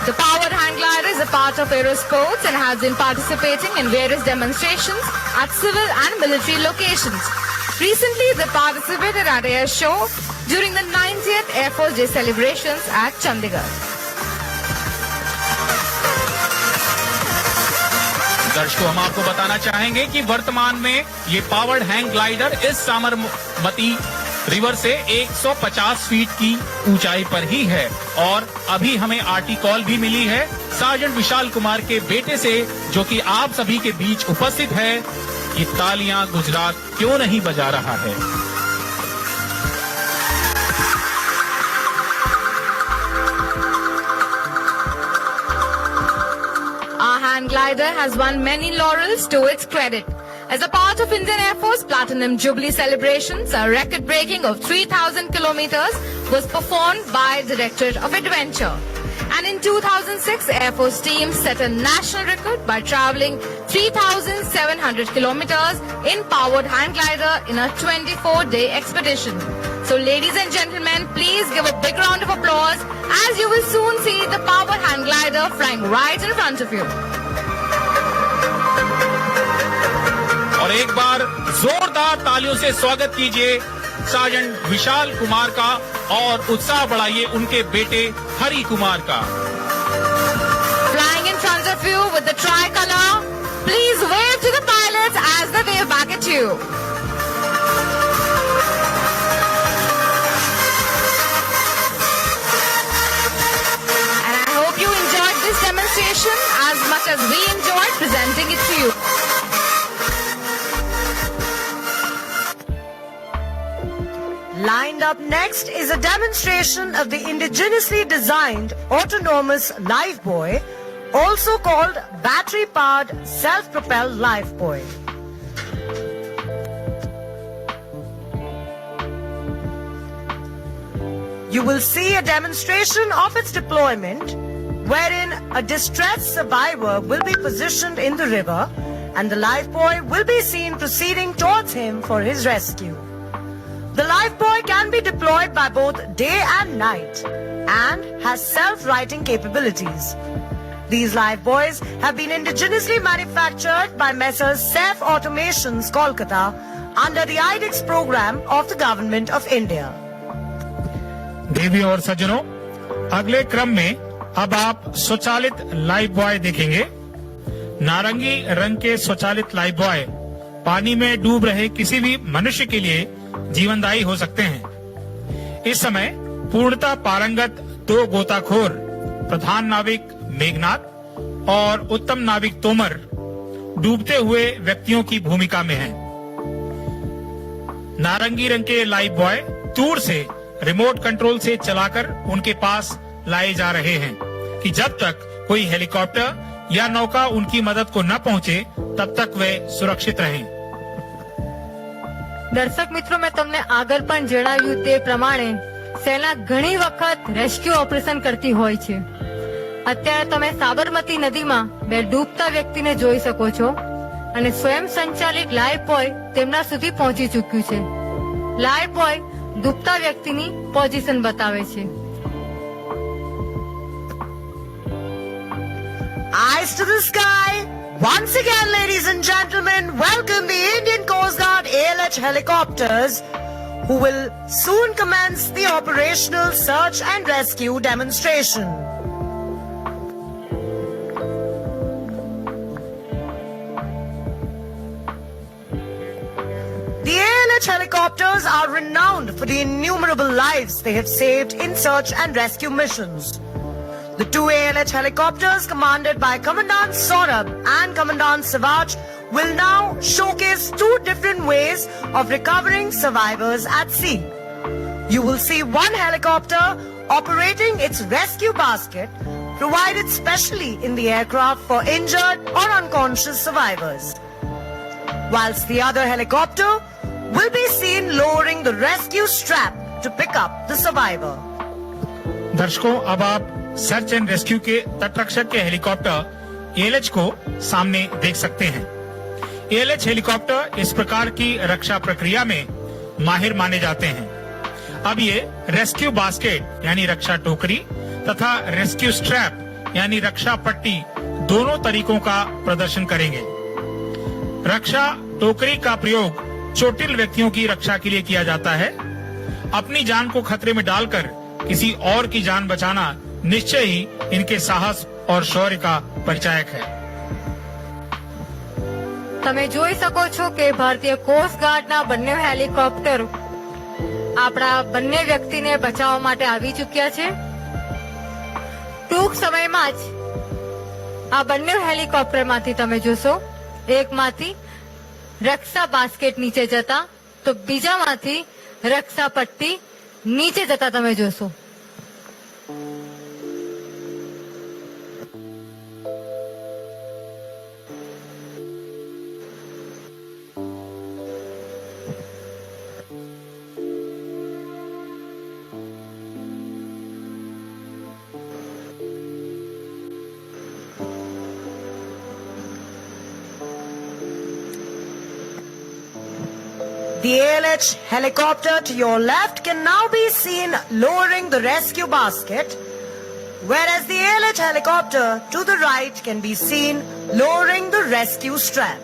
The powered hang glider is a part of aerosports and has been participating in various demonstrations at civil and military locations. Recently, they participated at a air show during the 90th Air Force Day celebrations at Chandigarh. दर्शकों, हम आपको बताना चाहेंगे कि वर्तमान में ये powered hang glider इस साबरमती रिवर से 150 फीट की ऊंचाई पर ही है और अभी हमें आरटी कॉल भी मिली है सार्जेंट विशाल कुमार के बेटे से, जो कि आप सभी के बीच उपस्थित है। ये तालियां गुजरात क्यों नहीं बजा रहा है? Our hang glider has won many laurels to its credit. As a part of Indian Air Force Platinum Jubilee celebrations, a record-breaking of 3,000 kilometers was performed by Directorate of Adventure. And in 2006, Air Force team set a national record by traveling 3,700 kilometers in powered hang glider in a 24-day expedition. So ladies and gentlemen, please give a big round of applause as you will soon see the powered hang glider flying right in front of you. और एक बार जोरदार तालियों से स्वागत कीजिए sergeant Vishal Kumar का और उत्साह बढ़ाइए उनके बेटे हरि कुमार का। Flying in front of you with the tricolor, please wave to the pilots as they wave back at you. And I hope you enjoyed this demonstration as much as we enjoyed presenting it to you. Lined up next is a demonstration of the indigenously designed autonomous lifebuoy, also called battery-powered self-propelled lifebuoy. You will see a demonstration of its deployment, wherein a distressed survivor will be positioned in the river and the lifebuoy will be seen proceeding towards him for his rescue. The lifebuoy can be deployed by both day and night and has self-righting capabilities. These lifebuoys have been indigenously manufactured by Messrs. Safe Automations, Kolkata, under the IDEX program of the Government of India. देवियों और सज्जनों, अगले क्रम में अब आप स्वचालित Lifebuoy देखेंगे। नारंगी रंग के स्वचालित लाइफबॉय पानी में डूब रहे किसी भी मनुष्य के लिए जीवनदायी हो सकते हैं। इस समय पूर्णतः पारंगत दो गोताखोर प्रधान नाविक मेघनाथ और उत्तम नाविक तोमर डूबते हुए व्यक्तियों की भूमिका में हैं। नारंगी रंग के लाइफबॉय दूर से रिमोट कंट्रोल से चलाकर उनके पास लाए जा रहे हैं कि जब तक कोई हेलीकॉप्टर या नौका उनकी मदद को न पहुंचे तब तक वे सुरक्षित रहें। દર્શક મિત્રો, મેં તમને આગળ પણ જણાવ્યું તે પ્રમાણે સેના ઘણી વખત રેસ્ક્યુ ઓપરેશન કરતી હોય છે। અત્યારે તમે સાબરમતી નદીમાં બે ડૂબતા વ્યક્તિને જોઈ શકો છો અને સ્વયં સંચાલિત લાઈફબોય તેમના સુધી પહોંચી ચૂક્યું છે। લાઈફબોય ડૂબતા વ્યક્તિની પોઝિશન બતાવે છે। Eyes to the sky. Once again, ladies and gentlemen, welcome the Indian Coast Guard ALH helicopters, who will soon commence the operational search and rescue demonstration. The ALH helicopters are renowned for the innumerable lives they have saved in search and rescue missions. The two ALH helicopters, commanded by Commandant Saurabh and Commandant Savach, will now showcase two different ways of recovering survivors at sea. You will see one helicopter operating its rescue basket, provided specially in the aircraft for injured or unconscious survivors, whilst the other helicopter will be seen lowering the rescue strap to pick up the survivor. दर्शकों, अब आप search and rescue के तटरक्षक के helicopter ALH को सामने देख सकते हैं। एएलएच हेलीकॉप्टर इस प्रकार की रक्षा प्रक्रिया में माहिर माने जाते हैं। अब ये रेस्क्यू बास्केट यानी रक्षा टोकरी तथा रेस्क्यू स्ट्रैप यानी रक्षा पट्टी दोनों तरीकों का प्रदर्शन करेंगे। रक्षा टोकरी का प्रयोग चोटिल व्यक्तियों की रक्षा के लिए किया जाता है। अपनी जान को खतरे में डालकर किसी और की जान बचाना निश्चय ही इनके साहस और शौर्य का परिचायक है। તમે જોઈ શકો છો કે ભારતીય કોસ્ટ ગાર્ડના બંને હેલિકોપ્ટર આપણા બંને વ્યક્તિને બચાવવા માટે આવી ચૂક્યા છે। ટૂંક સમયમાં જ આ બંને હેલિકોપ્ટરમાંથી તમે જોશો એકમાંથી રક્ષા બાસ્કેટ નીચે જતા તો બીજામાંથી રક્ષા પટ્ટી નીચે જતા તમે જોશો। The ALH helicopter to your left can now be seen lowering the rescue basket, whereas the ALH helicopter to the right can be seen lowering the rescue strap.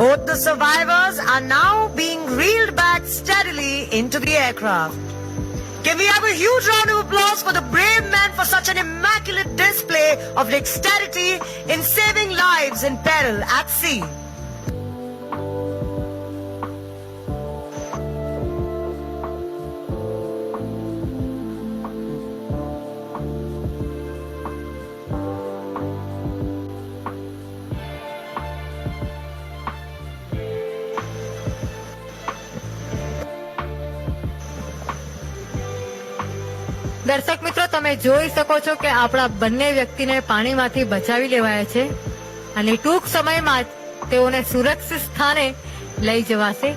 Both the survivors are now being reeled back steadily into the aircraft. Can we have a huge round of applause for the brave men for such an immaculate display of dexterity in saving lives in peril at sea? દર્શક મિત્રો તમે જોઈ શકો છો કે આપણા બંને વ્યક્તિને પાણીમાંથી બચાવી લેવાયા છે અને ટૂંક સમયમાં જ તેઓને સુરક્ષિત સ્થાને લઈ જવાશે।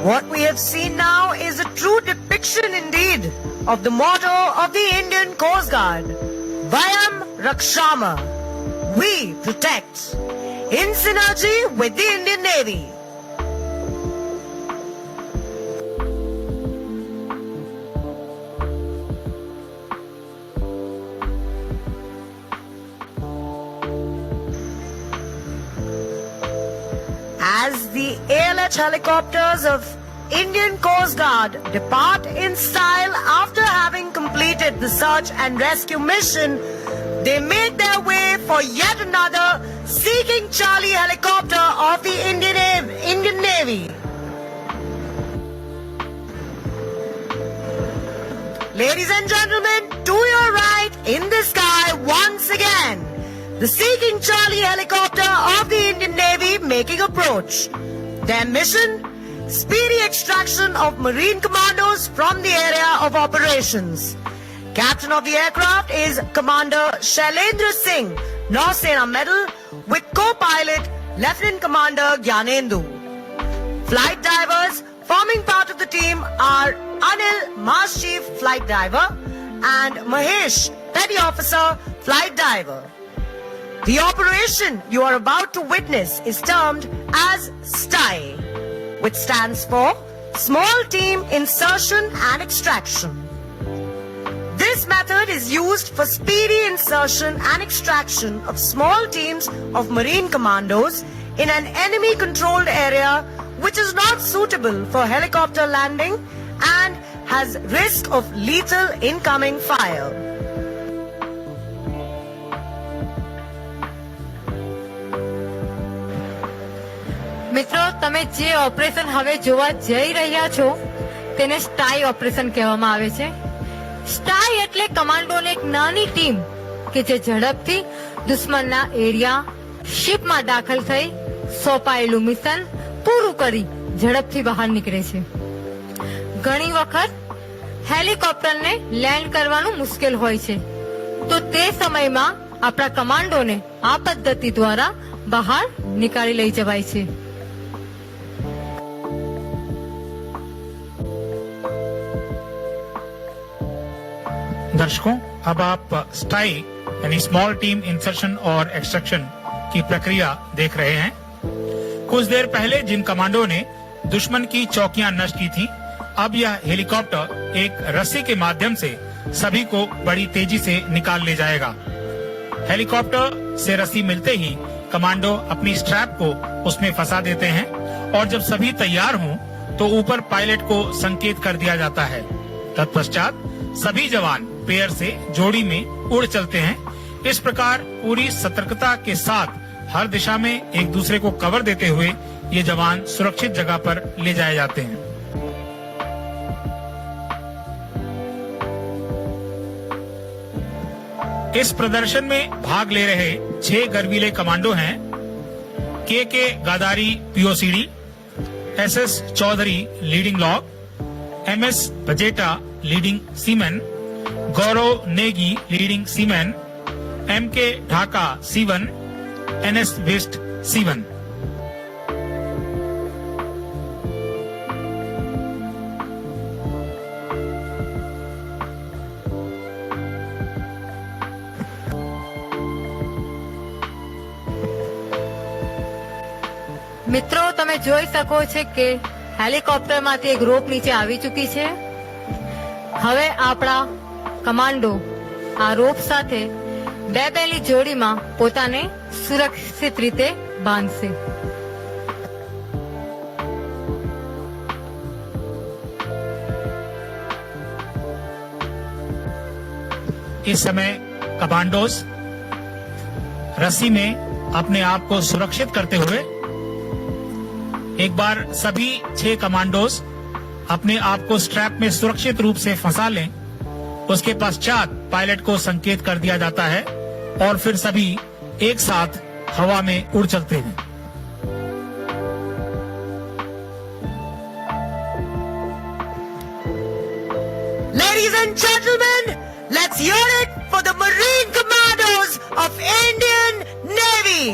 What we have seen now is a true depiction indeed of the motto of the Indian Coast Guard, Vayam Rakshama, we protect, in synergy with the Indian Navy. As the ALH helicopters of Indian Coast Guard depart in style after having completed the search and rescue mission, they make their way for yet another Seeking Charlie helicopter of the Indian Navy. Ladies and gentlemen, to your right in the sky once again, the Seeking Charlie helicopter of the Indian Navy making approach. Their mission? Speedy extraction of Marine commandos from the area of operations. Captain of the aircraft is Commander Shailendra Singh, Nausena Medal, with co-pilot Lieutenant Commander Gyanendu. Flight divers Forming part of the team are Anil, Mast Chief Flight Diver, and Mahesh, Petty Officer Flight Diver. The operation you are about to witness is termed as STI, which stands for Small Team Insertion and Extraction. This method is used for speedy insertion and extraction of small teams of Marine commandos in an enemy-controlled area which is not suitable for helicopter landing and has risk of lethal incoming fire. મિત્રો તમે જે operation હવે જોવા જઈ રહ્યા છો તેને સ્ટાઈ operation કહેવામાં આવે છે. સ્ટાઈ એટલે કમાન્ડોની એક નાની ટીમ કે જે ઝડપથી દુશ્મનના એરિયા શિપમાં દાખલ થઈ સોંપાયેલું મિશન પૂરું કરી ઝડપથી બહાર નીકળે છે. ઘણી વખત હેલિકોપ્ટરને લેન્ડ કરવાનું મુશ્કેલ હોય છે તો તે સમયમાં આપણા કમાન્ડોને આ પદ્ધતિ દ્વારા બહાર નીકાળી લઈ જવાય છે. दर्शकों, अब आप स्टाई यानी स्मॉल टीम इंसर्शन और एक्सट्रैक्शन की प्रक्रिया देख रहे हैं. कुछ देर पहले जिन कमांडो ने दुश्मन की चौकियां नष्ट की थी, अब यह हेलीकॉप्टर एक रस्सी के माध्यम से सभी को बड़ी तेजी से निकाल ले जाएगा. हेलीकॉप्टर से रस्सी मिलते ही कमांडो अपनी स्ट्रैप को उसमें फंसा देते हैं और जब सभी तैयार हों तो ऊपर पायलट को संकेत कर दिया जाता है. तत्पश्चात सभी जवान पेयर से जोड़ी में उड़ चलते हैं. इस प्रकार पूरी सतर्कता के साथ हर दिशा में एक दूसरे को कवर देते हुए ये जवान सुरक्षित जगह पर ले जाए जाते हैं. इस प्रदर्शन में भाग ले रहे 6 गर्वीले कमांडो हैं. K Gadari POCD, SS Chaudhary leading log, MS Bajeta leading seaman, Gaurav Negi leading seaman, MK Dhaka C1, NS West C1. મિત્રો તમે જોઈ શકો છો કે હેલિકોપ્ટરમાંથી એક રોપ નીચે આવી ચૂકી છે. હવે આપણા કમાન્ડો આ રોપ સાથે બેની જોડીમાં પોતાને સુરક્ષિત રીતે બાંધશે. इस समय कमांडोज रस्सी में अपने आप को सुरक्षित करते हुए एक बार सभी 6 कमांडोज अपने आप को स्ट्रैप में सुरक्षित रूप से फंसा लें. उसके पश्चात पायलट को संकेत कर दिया जाता है और फिर सभी एक साथ हवा में उड़ चलते हैं. Ladies and gentlemen, let's hear it for the Marine Commandos of Indian Navy.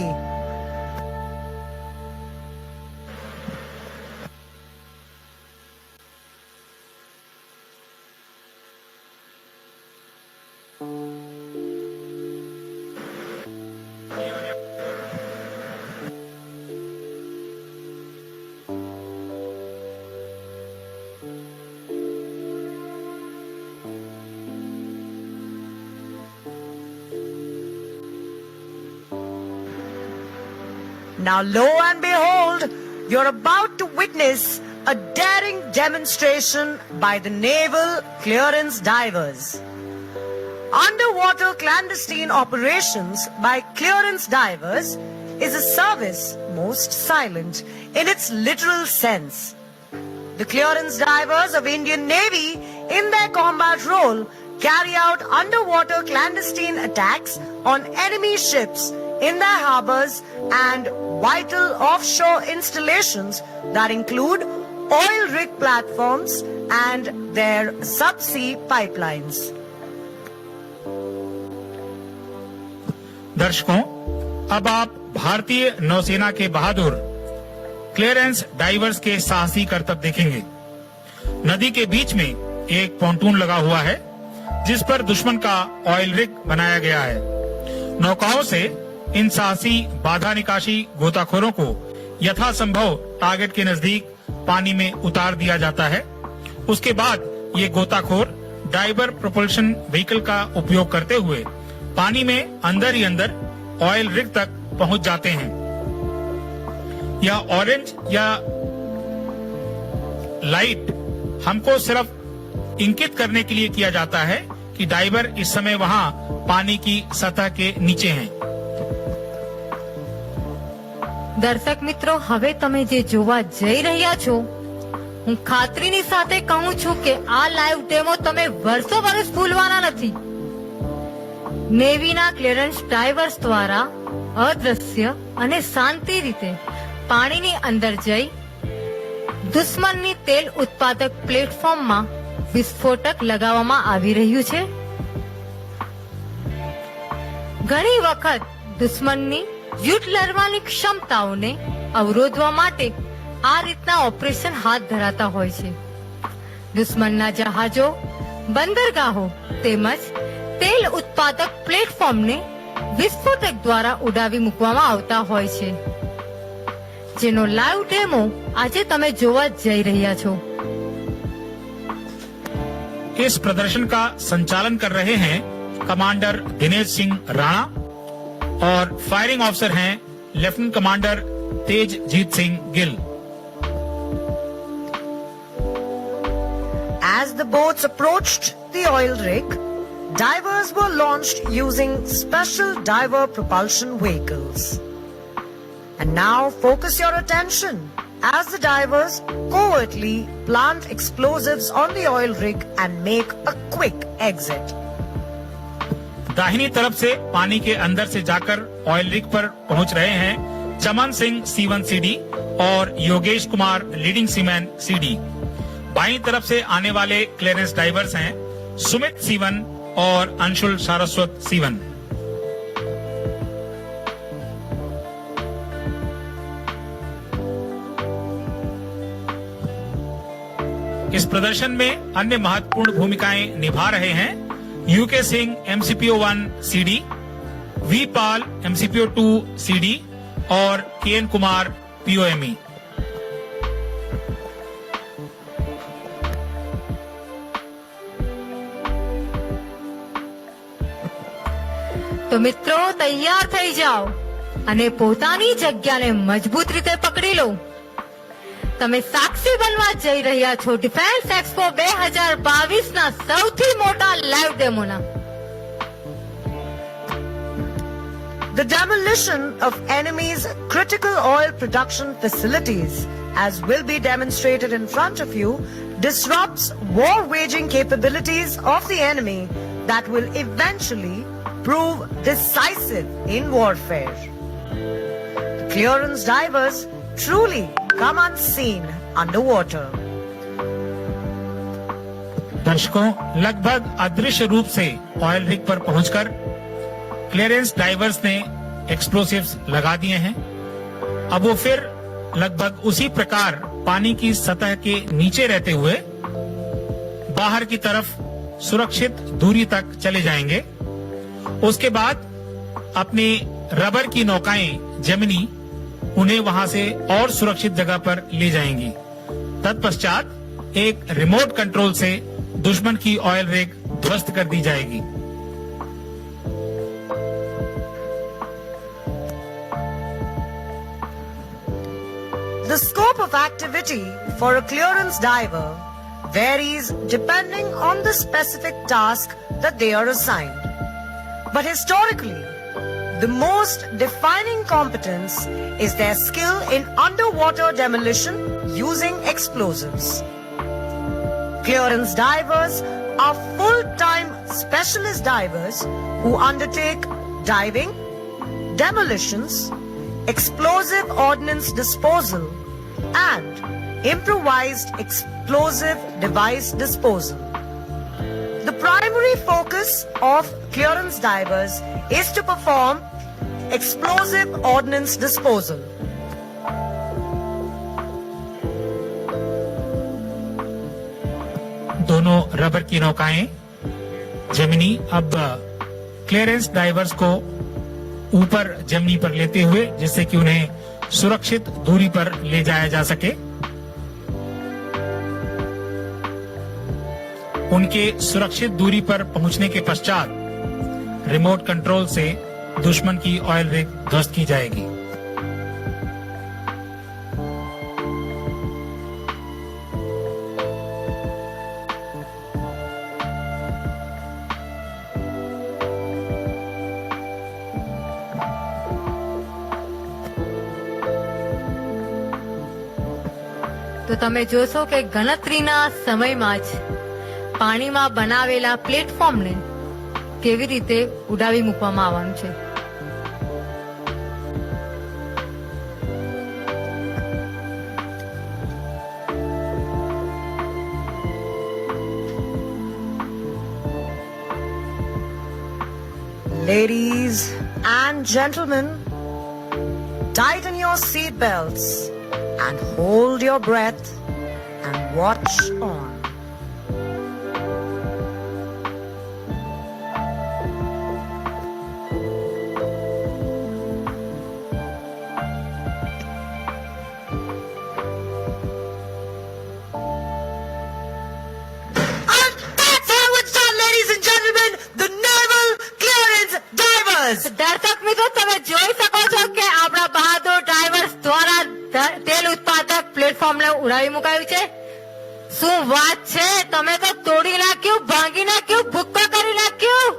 Now lo and behold, you're about to witness a daring demonstration by the naval clearance divers. Underwater clandestine operations by clearance divers is a service most silent in its literal sense. The clearance divers of Indian Navy in their combat role carry out underwater clandestine attacks on enemy ships in their harbors and vital offshore installations that include oil rig platforms and their subsea pipelines. दर्शकों, अब आप भारतीय नौसेना के बहादुर clearance diverse के साहसी करतब देखेंगे। नदी के बीच में एक पॉन्टून लगा हुआ है जिस पर दुश्मन का ऑयल रिग बनाया गया है। नौकाओं से इन साहसी बाधा निकासी गोताखोरों को यथासंभव टारगेट के नजदीक पानी में उतार दिया जाता है। उसके बाद ये गोताखोर डाइवर प्रोपल्शन व्हीकल का उपयोग करते हुए पानी में अंदर ही अंदर ऑयल रिग तक पहुंच जाते हैं। यह ऑरेंज या लाइट हमको सिर्फ इंकित करने के लिए किया जाता है कि डाइवर इस समय वहां पानी की सतह के नीचे हैं। દર્શક મિત્રો, હવે તમે જે જોવા જઈ રહ્યા છો, હું ખાતરીની સાથે કહું છું કે આ લાઈવ ડેમો તમે વર્ષો વર્ષ ભૂલવાના નથી। નેવીના ક્લિયરન્સ ડાઇવર્સ દ્વારા અદ્રશ્ય અને શાંતિ રીતે પાણીની અંદર જઈ દુશ્મનની તેલ ઉત્પાદક પ્લેટફોર્મમાં વિસ્ફોટક લગાવવામાં આવી રહ્યું છે। ઘણી વખત દુશ્મનની યુદ્ધ લડવાની ક્ષમતાઓને અવરોધવા માટે આ રીતના ઓપરેશન હાથ ધરાતા હોય છે। દુશ્મનના જહાજો, બંદરગાહો તેમજ તેલ ઉત્પાદક પ્લેટફોર્મને વિસ્ફોટક દ્વારા ઉડાવી મૂકવામાં આવતા હોય છે, જેનો લાઈવ ડેમો આજે તમે જોવા જઈ રહ્યા છો। इस प्रदर्शन का संचालन कर रहे हैं कमांडर दिनेश सिंह राणा और फायरिंग ऑफिसर हैं lieutenant commander Tejjeet Singh Gill. As the boats approached the oil rig, divers were launched using special diver propulsion vehicles. And now focus your attention as the divers covertly plant explosives on the oil rig and make a quick exit. दाहिनी तरफ से पानी के अंदर से जाकर oil rig पर पहुंच रहे हैं चमन सिंह C1 CD और Yogesh Kumar leading seaman CD। बाईं तरफ से आने वाले क्लियरेंस डाइवर्स हैं सुमित C1 और अंशुल सारस्वत C1। इस प्रदर्शन में अन्य महत्वपूर्ण भूमिकाएं निभा रहे हैं U K Singh MCPO1 CD, V Pal MCPO2 CD और KN कुमार POME। તો મિત્રો તૈયાર થઈ જાઓ અને પોતાની જગ્યાને મજબૂત રીતે પકડી લો। તમે સાક્ષી બનવા જઈ રહ્યા છો ડિફેન્સ એક્સપો 2022 ના સૌથી મોટા live ડેમોના। The demolition of enemy's critical oil production facilities, as will be demonstrated in front of you, disrupts war-waging capabilities of the enemy that will eventually prove decisive in warfare. The clearance divers truly come unseen underwater. दर्शकों, लगभग अदृश्य रूप से oil rig पर पहुंचकर clearance diverse ने explosives लगा दिए हैं। अब वो फिर लगभग उसी प्रकार पानी की सतह के नीचे रहते हुए बाहर की तरफ सुरक्षित दूरी तक चले जाएंगे। उसके बाद अपनी रबर की नौकाएं जेमिनी उन्हें वहां से और सुरक्षित जगह पर ले जाएंगी। तत्पश्चात एक रिमोट कंट्रोल से दुश्मन की ऑयल रिग ध्वस्त कर दी जाएगी। The scope of activity for a clearance diver varies depending on the specific task that they are assigned. But historically, the most defining competence is their skill in underwater demolition using explosives. Clearance divers are full-time specialist divers who undertake diving, demolitions, explosive ordnance disposal, and improvised explosive device disposal. The primary focus of clearance divers is to perform explosive ordnance disposal. दोनों rubber की नौकाएं Gemini अब clearance diverse को ऊपर जमीनी पर लेते हुए, जिससे कि उन्हें सुरक्षित दूरी पर ले जाया जा सके। उनके सुरक्षित दूरी पर पहुंचने के पश्चात रिमोट कंट्रोल से दुश्मन की ऑयल रिग ध्वस्त की जाएगी। તો તમે જોશો કે ગણતરીના સમયમાં જ પાણીમાં બનાવેલા પ્લેટફોર્મને કેવી રીતે ઉડાવી મૂકવામાં આવવાનું છે। Ladies and gentlemen, tighten your seat belts and hold your breath and watch on. And that's how it's done, ladies and gentlemen, the naval clearance divers. દર્શક મિત્રો તમે જોઈ શકો છો કે આપણા બહાદુર ડ્રાઈવર્સ દ્વારા તેલ ઉત્પાદક પ્લેટફોર્મને ઉડાવી મુકાયું છે। શું વાત છે, તમે તો તોડી નાખ્યું, ભાંગી નાખ્યું, ભૂક્કો કરી નાખ્યું।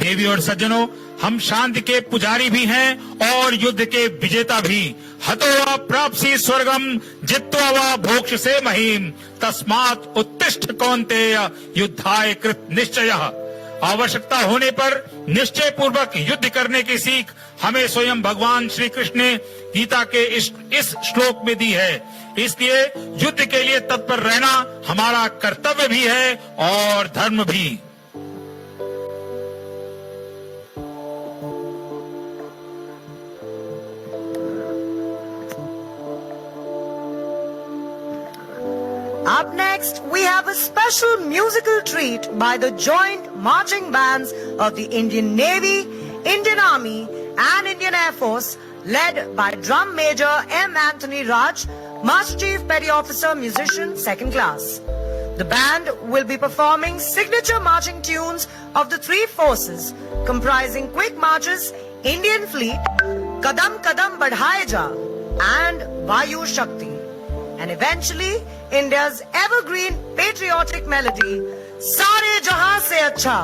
देवी और सज्जनों, हम शांति के पुजारी भी हैं और युद्ध के विजेता भी। हतो वा प्राप्सी स्वर्गम जित्वा वा भोक्ष से महीम तस्मात् उत्तिष्ठ कौन्तेय युद्धाय कृत निश्चयः। आवश्यकता होने पर निश्चय पूर्वक युद्ध करने की सीख हमें स्वयं भगवान श्री कृष्ण ने गीता के इस श्लोक में दी है। इसलिए युद्ध के लिए तत्पर रहना हमारा कर्तव्य भी है और धर्म भी। Up next, we have a special musical treat by the joint marching bands of the Indian Navy, Indian Army and Indian Air Force, led by Drum Major M. Anthony Raj, Master Chief Petty Officer Musician 2nd Class. The band will be performing signature marching tunes of the three forces, comprising quick marches, Indian Fleet, Kadam Kadam Badhaye Ja and Vayu Shakti, and eventually India's evergreen patriotic melody, Sare Jahan Se Acha,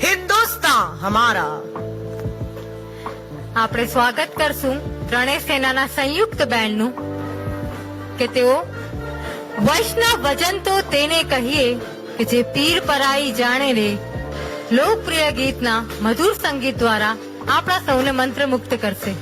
Hindustan Hamara. આપણે સ્વાગત કરશું ત્રણેય સેનાના સંયુક્ત બેન્ડનું કે તેઓ વૈષ્ણવ વજન તો તેને કહીએ કે જે પીર પરાઈ જાણે રે લોકપ્રિય ગીતના મધુર સંગીત દ્વારા આપણા સૌને મંત્રમુગ્ધ કરશે।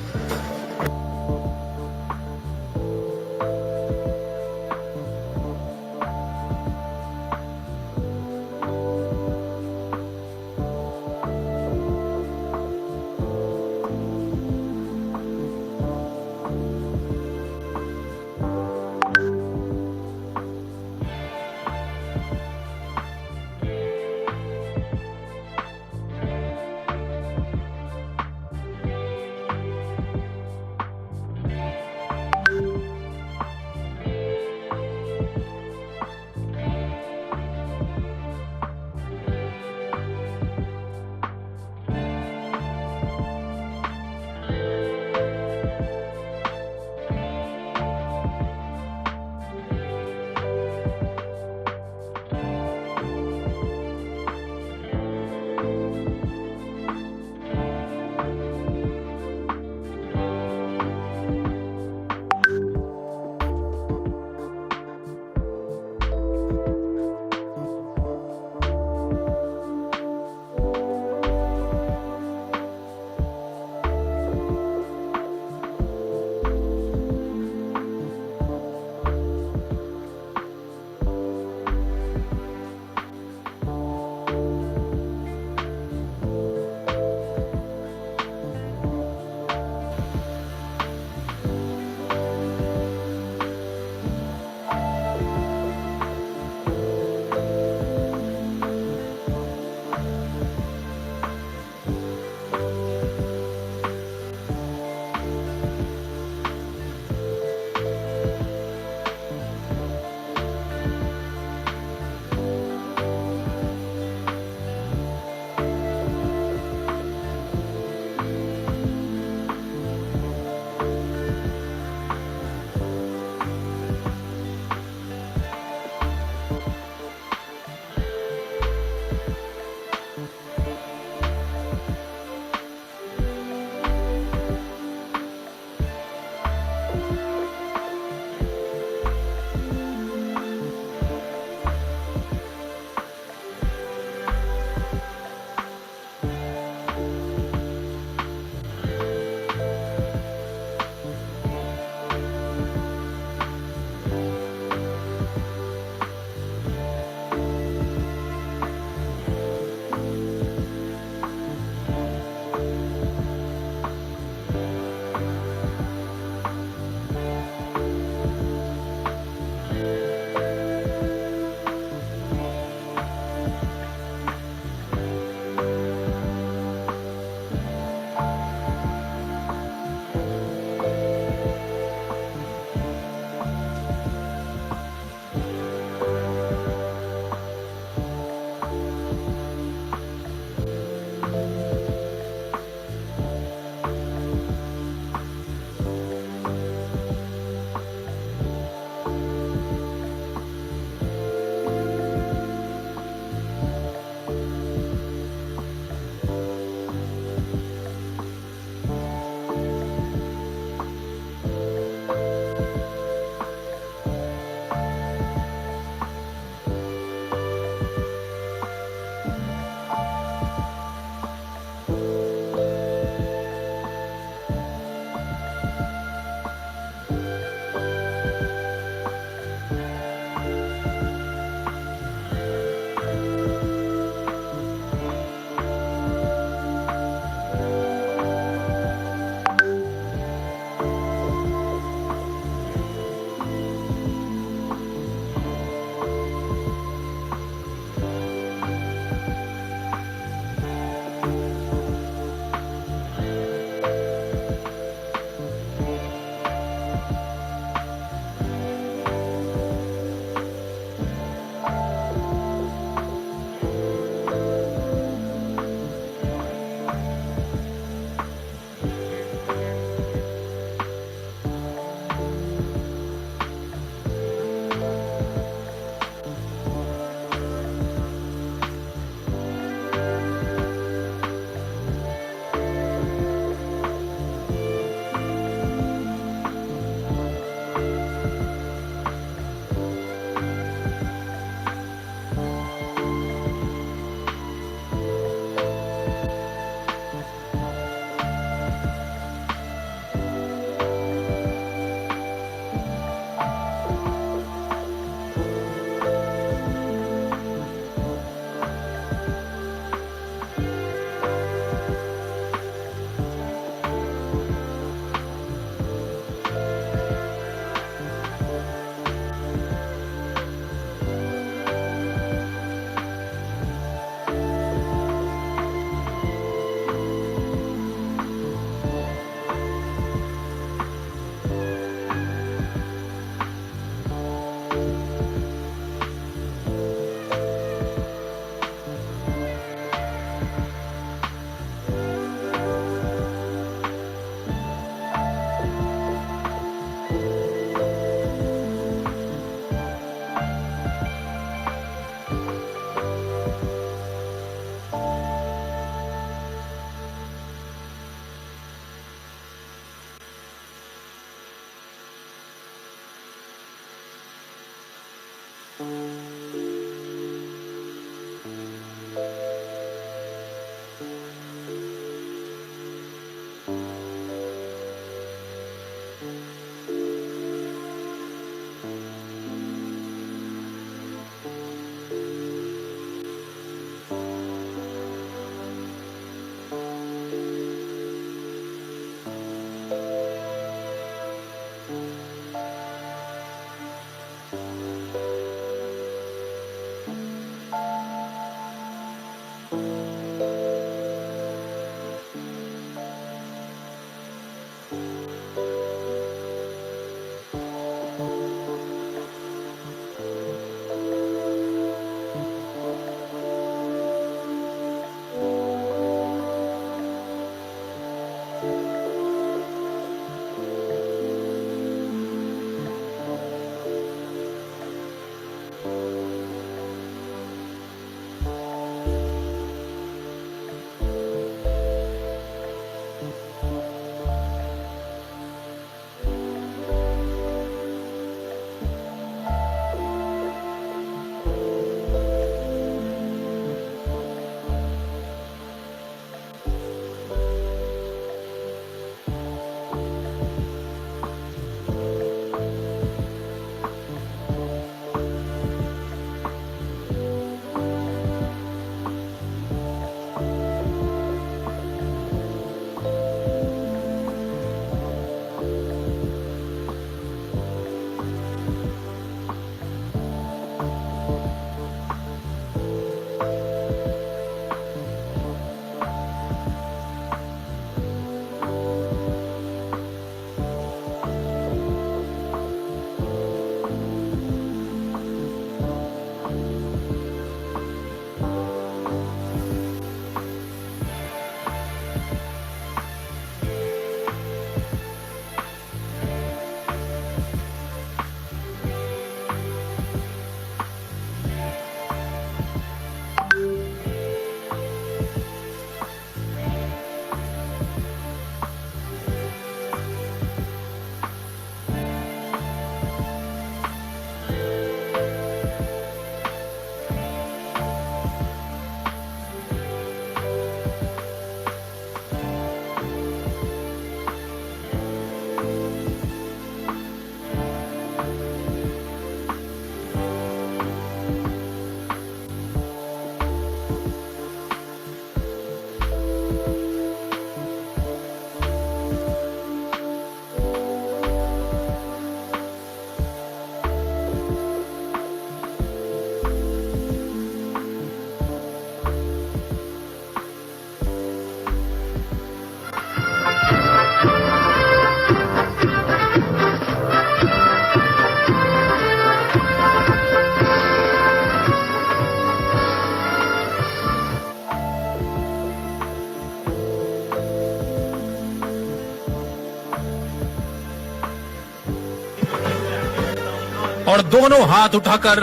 और दोनों हाथ उठाकर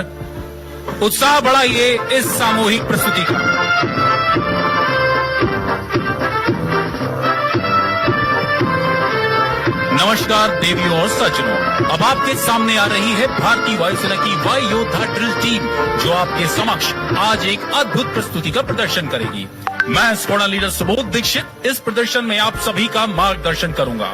उत्साह बढ़ाइए इस सामूहिक प्रस्तुति का। नमस्कार देवियों और सज्जनों, अब आपके सामने आ रही है भारतीय वायुसेना की वायु योद्धा ड्रिल टीम, जो आपके समक्ष आज एक अद्भुत प्रस्तुति का प्रदर्शन करेगी। मैं स्क्वाड्रन लीडर सुबोध दीक्षित इस प्रदर्शन में आप सभी का मार्गदर्शन करूंगा।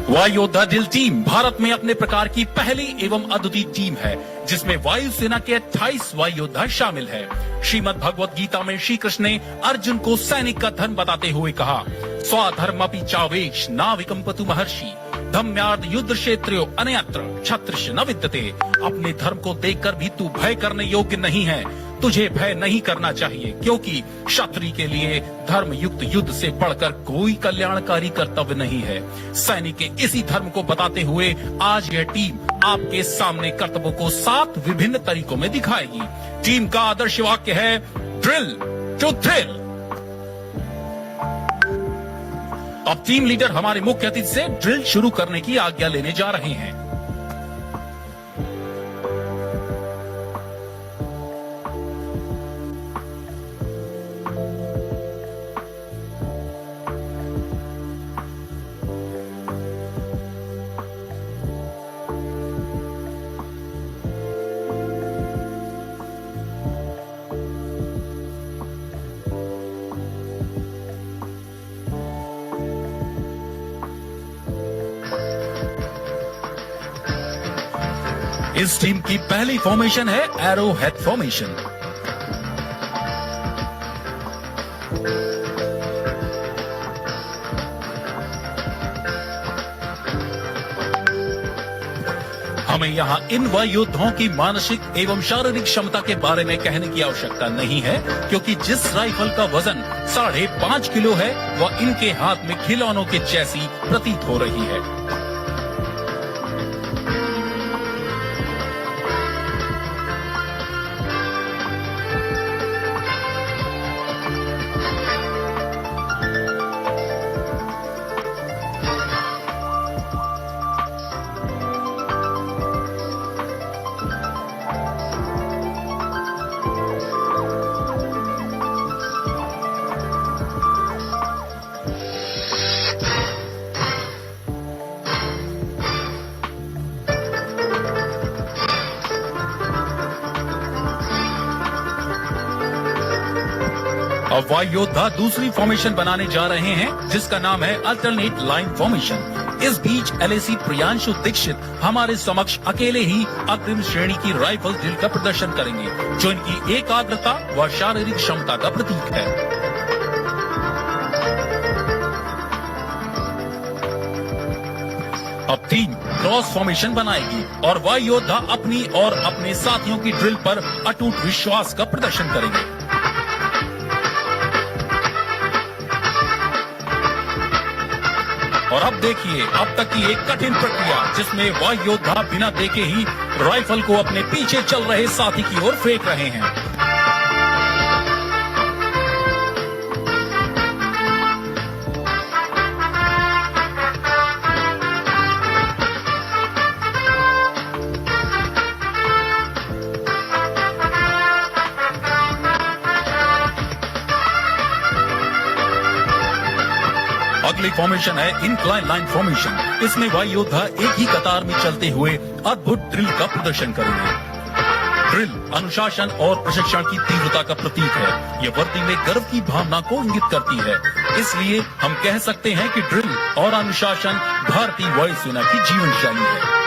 वायु योद्धा ड्रिल टीम भारत में अपने प्रकार की पहली एवं अद्वितीय टीम है, जिसमें वायुसेना के 28 वायु योद्धा शामिल है। श्रीमद् भगवत गीता में श्री कृष्ण ने अर्जुन को सैनिक का धर्म बताते हुए कहा, स्वधर्मपि चावेश नाविकंपतु महर्षि धम्यार्थ युद्ध क्षेत्रो अन्यत्र क्षत्रिश न विद्यते। अपने धर्म को देखकर भी तू भय करने योग्य नहीं है। तुझे भय नहीं करना चाहिए, क्योंकि क्षत्रिय के लिए धर्म युक्त युद्ध से बढ़कर कोई कल्याणकारी कर्तव्य नहीं है। सैनिक के इसी धर्म को बताते हुए आज यह टीम आपके सामने कर्तव्यों को 7 विभिन्न तरीकों में दिखाएगी। टीम का आदर्श वाक्य है, ड्रिल टू थ्रिल। अब टीम लीडर हमारे मुख्य अतिथि से ड्रिल शुरू करने की आज्ञा लेने जा रहे हैं। इस टीम की पहली फॉर्मेशन है एरो हेड फॉर्मेशन। हमें यहाँ इन वायु योद्धाओं की मानसिक एवं शारीरिक क्षमता के बारे में कहने की आवश्यकता नहीं है, क्योंकि जिस राइफल का वजन 5.5 किलो है वह इनके हाथ में खिलौनों के जैसी प्रतीत हो रही है। अब वायु योद्धा दूसरी फॉर्मेशन बनाने जा रहे हैं, जिसका नाम है अल्टरनेट लाइन फॉर्मेशन। इस बीच एलएसी प्रियांशु दीक्षित हमारे समक्ष अकेले ही अग्रिम श्रेणी की राइफल ड्रिल का प्रदर्शन करेंगे, जो इनकी एकाग्रता व शारीरिक क्षमता का प्रतीक है। अब टीम क्रॉस फॉर्मेशन बनाएगी और वायु योद्धा अपनी और अपने साथियों की ड्रिल पर अटूट विश्वास का प्रदर्शन करेंगे। और अब देखिए अब तक की एक कठिन प्रक्रिया, जिसमें वायु योद्धा बिना देखे ही राइफल को अपने पीछे चल रहे साथी की ओर फेंक रहे हैं। अगली फॉर्मेशन है इंक्लाइन लाइन फॉर्मेशन। इसमें वायु योद्धा एक ही कतार में चलते हुए अद्भुत ड्रिल का प्रदर्शन करेंगे। ड्रिल अनुशासन और प्रशिक्षण की तीव्रता का प्रतीक है। ये वर्दी में गर्व की भावना को इंगित करती है। इसलिए हम कह सकते हैं कि ड्रिल और अनुशासन भारतीय वायुसेना की जीवन शैली है।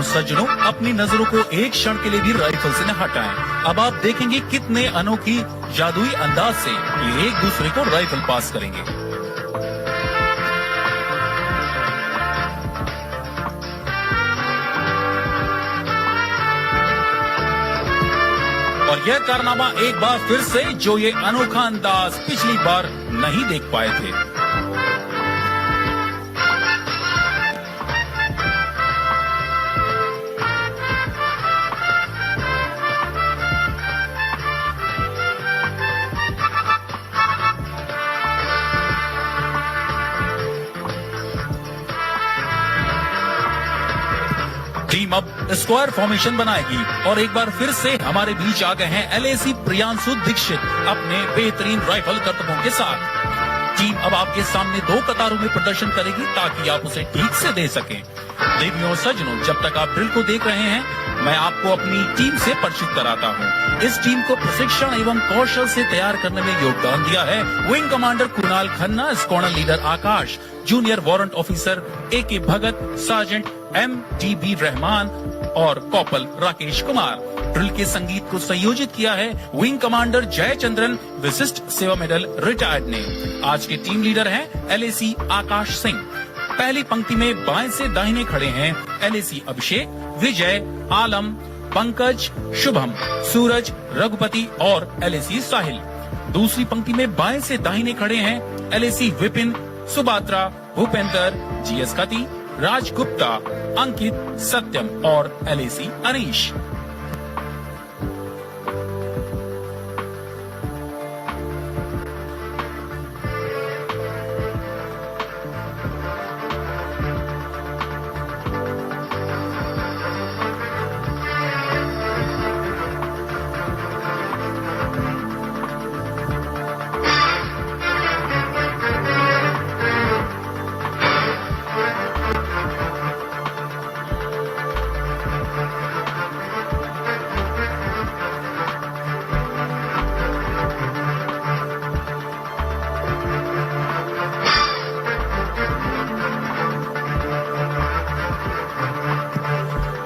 सज्जनों, अपनी नजरों को एक क्षण के लिए भी राइफल से न हटाएं। अब आप देखेंगे कितने अनोखी जादुई अंदाज से ये एक दूसरे को राइफल पास करेंगे। और यह कारनामा एक बार फिर से जो ये अनोखा अंदाज पिछली बार नहीं देख पाए थे। टीम अब स्क्वायर फॉर्मेशन बनाएगी और एक बार फिर से हमारे बीच आ गए हैं एलएसी प्रियांशु दीक्षित अपने बेहतरीन राइफल करतबों के साथ। टीम अब आपके सामने 2 कतारों में प्रदर्शन करेगी ताकि आप उसे ठीक से दे सकें। देवियों और सज्जनों, जब तक आप ड्रिल को देख रहे हैं, मैं आपको अपनी टीम से परिचित कराता हूँ। इस टीम को प्रशिक्षण एवं कौशल से तैयार करने में योगदान दिया है wing commander Kunal Khanna, squadron leader Aakash, junior warrant officer AK Bhagat, sergeant MTB Rahman और कॉपल राकेश कुमार। ड्रिल के संगीत को संयोजित किया है विंग कमांडर जयचंद्रन, विशिष्ट सेवा मेडल रिटायर्ड ने। आज के टीम लीडर हैं LAC आकाश सिंह। पहली पंक्ति में बाएं से दाहिने खड़े हैं LAC अभिषेक, विजय, आलम, पंकज, शुभम, सूरज, रघुपति और LAC साहिल। दूसरी पंक्ति में बाएं से दाहिने खड़े हैं LAC विपिन, सुबात्रा, भूपेंद्र, GS कति, राजगुप्ता, अंकित, सत्यम और LAC अनीश।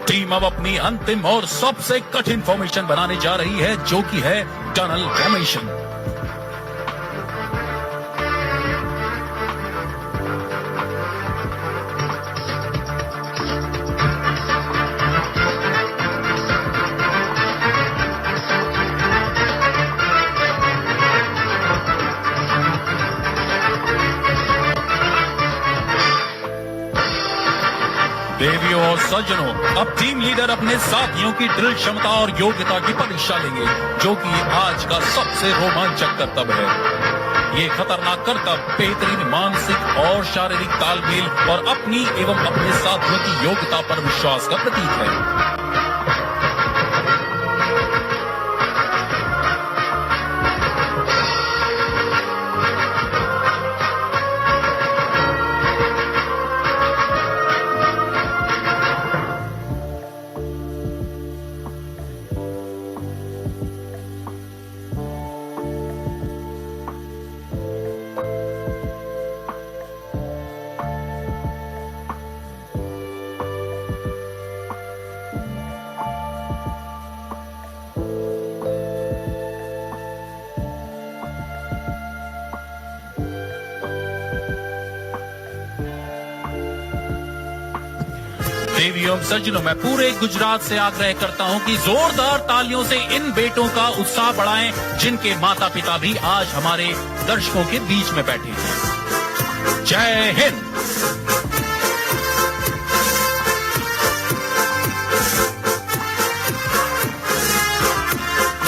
टीम अब अपनी अंतिम और सबसे कठिन फॉर्मेशन बनाने जा रही है, जो कि है टनल फॉर्मेशन। देवियों और सज्जनों, अब टीम लीडर अपने साथियों की ड्रिल क्षमता और योग्यता की परीक्षा लेंगे, जो कि आज का सबसे रोमांचक कर्तव्य है। ये खतरनाक कर्तव्य बेहतरीन मानसिक और शारीरिक तालमेल और अपनी एवं अपने साथियों की योग्यता पर विश्वास का प्रतीक है। देवियों सज्जनों, मैं पूरे गुजरात से आग्रह करता हूं कि जोरदार तालियों से इन बेटों का उत्साह बढ़ाएं, जिनके माता पिता भी आज हमारे दर्शकों के बीच में बैठे हैं। जय Hind.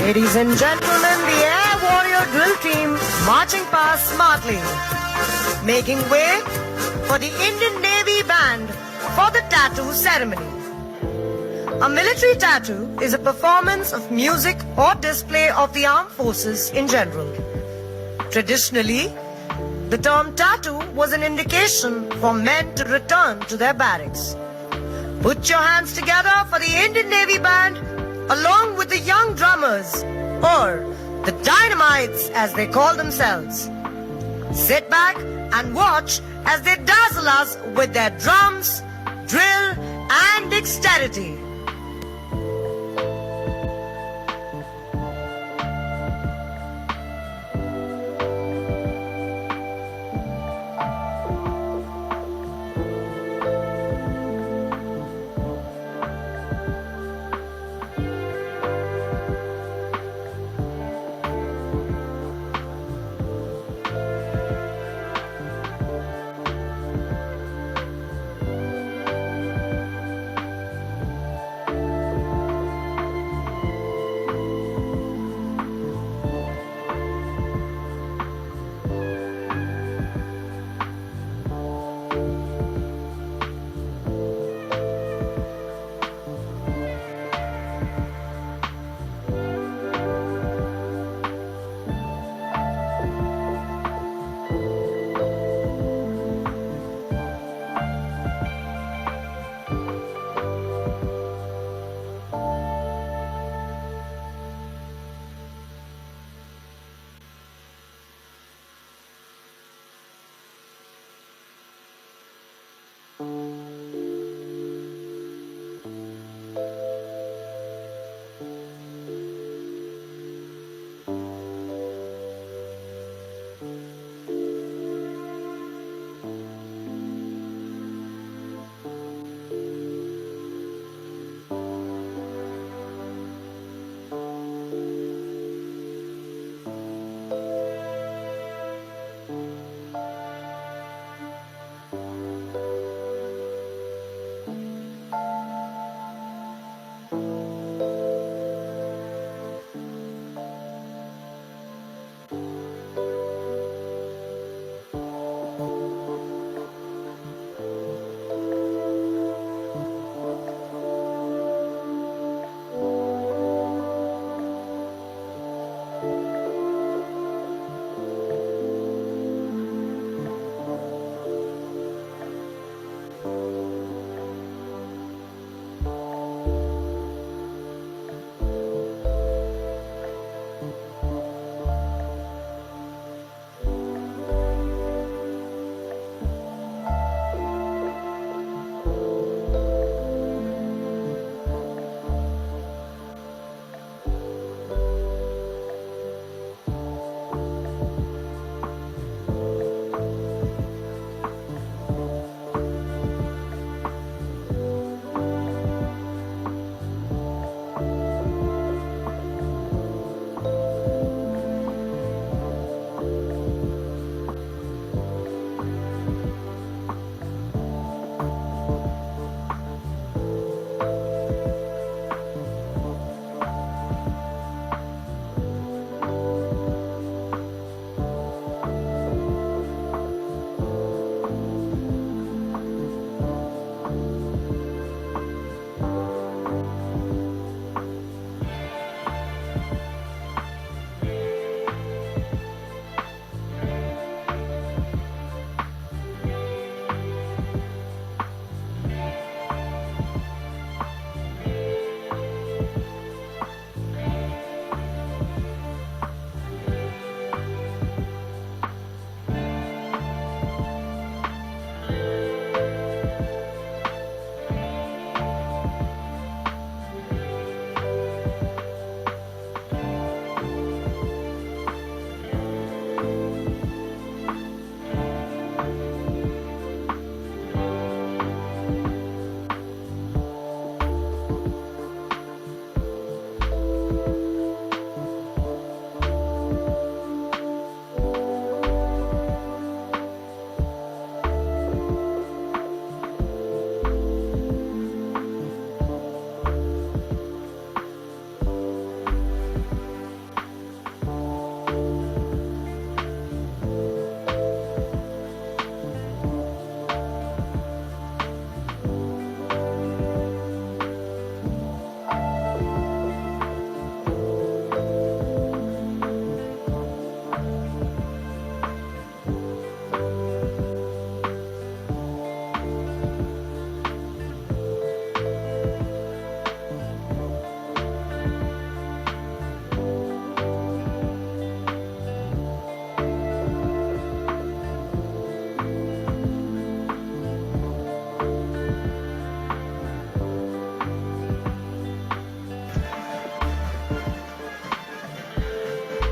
Ladies and gentlemen, the Air Warrior Drill Team marching past smartly, making way for the Indian Navy Band for the tattoo ceremony. A military tattoo is a performance of music or display of the armed forces in general. Traditionally, the term tattoo was an indication for men to return to their barracks. Put your hands together for the Indian Navy Band along with the young drummers, or the dynamites as they call themselves. Sit back and watch as they dazzle us with their drums, drill and dexterity.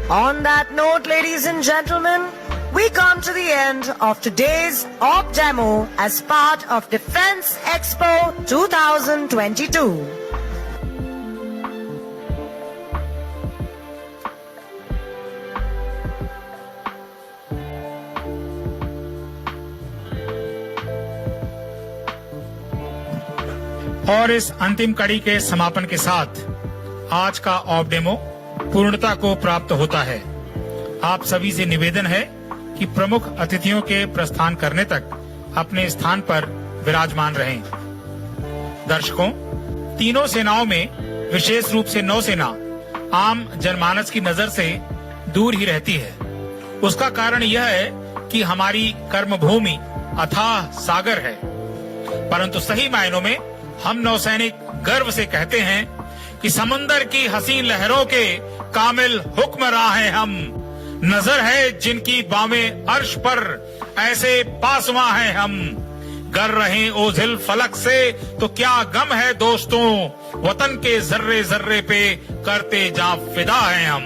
On that note, ladies and gentlemen, we come to the end of today's op demo as part of Defense Expo 2022. और इस अंतिम कड़ी के समापन के साथ आज का ऑफ डेमो पूर्णता को प्राप्त होता है। आप सभी से निवेदन है कि प्रमुख अतिथियों के प्रस्थान करने तक अपने स्थान पर विराजमान रहें। दर्शकों, तीनों सेनाओं में विशेष रूप से नौसेना आम जनमानस की नजर से दूर ही रहती है। उसका कारण यह है कि हमारी कर्मभूमि अथाह सागर है, परंतु सही मायनों में हम नौसैनिक गर्व से कहते हैं कि समंदर की हसीन लहरों के कामिल हुक्मरां हैं हम। नजर है जिनकी बामे अर्श पर, ऐसे पासवां हैं हम। गर रहे ओझिल फलक से तो क्या गम है दोस्तों, वतन के जर्रे जर्रे पे करते जा फिदा हैं हम।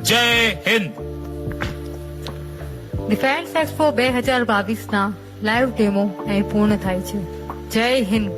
जय Hind. Defence expo 2022 live demo અહીં પૂર્ણ થાય છે। જય હિન્દ।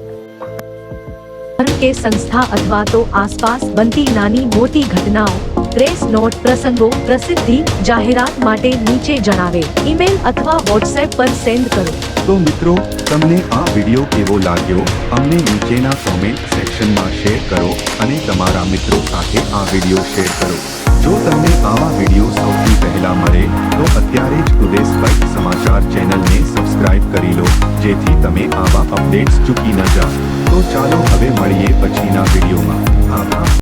के संस्था अथवा तो आसपास बनती नानी मोटी घटनाओं, प्रेस नोट, प्रसंगों, प्रसिद्धि जाहिरात माटे नीचे जणावे ईमेल अथवा व्हाट्सएप पर सेंड करो। तो मित्रों, तमने आ विडियो केवो लाग्यो अमने नीचेना कमेंट सेक्शन સેક્શનમાં શેર કરો અને તમારા મિત્રો સાથે આ વિડીયો શેર કરો। જો તમને આવા વિડીયો સૌથી પહેલા મળે તો અત્યારે જ ટુડેઝ ફેક્ટ સમાચાર ચેનલને સબસ્ક્રાઇબ કરી લો, જેથી તમે આવા અપડેટ્સ ચૂકી ન જાઓ। તો ચાલો હવે મળીએ પછીના વિડીયોમાં। આભાર।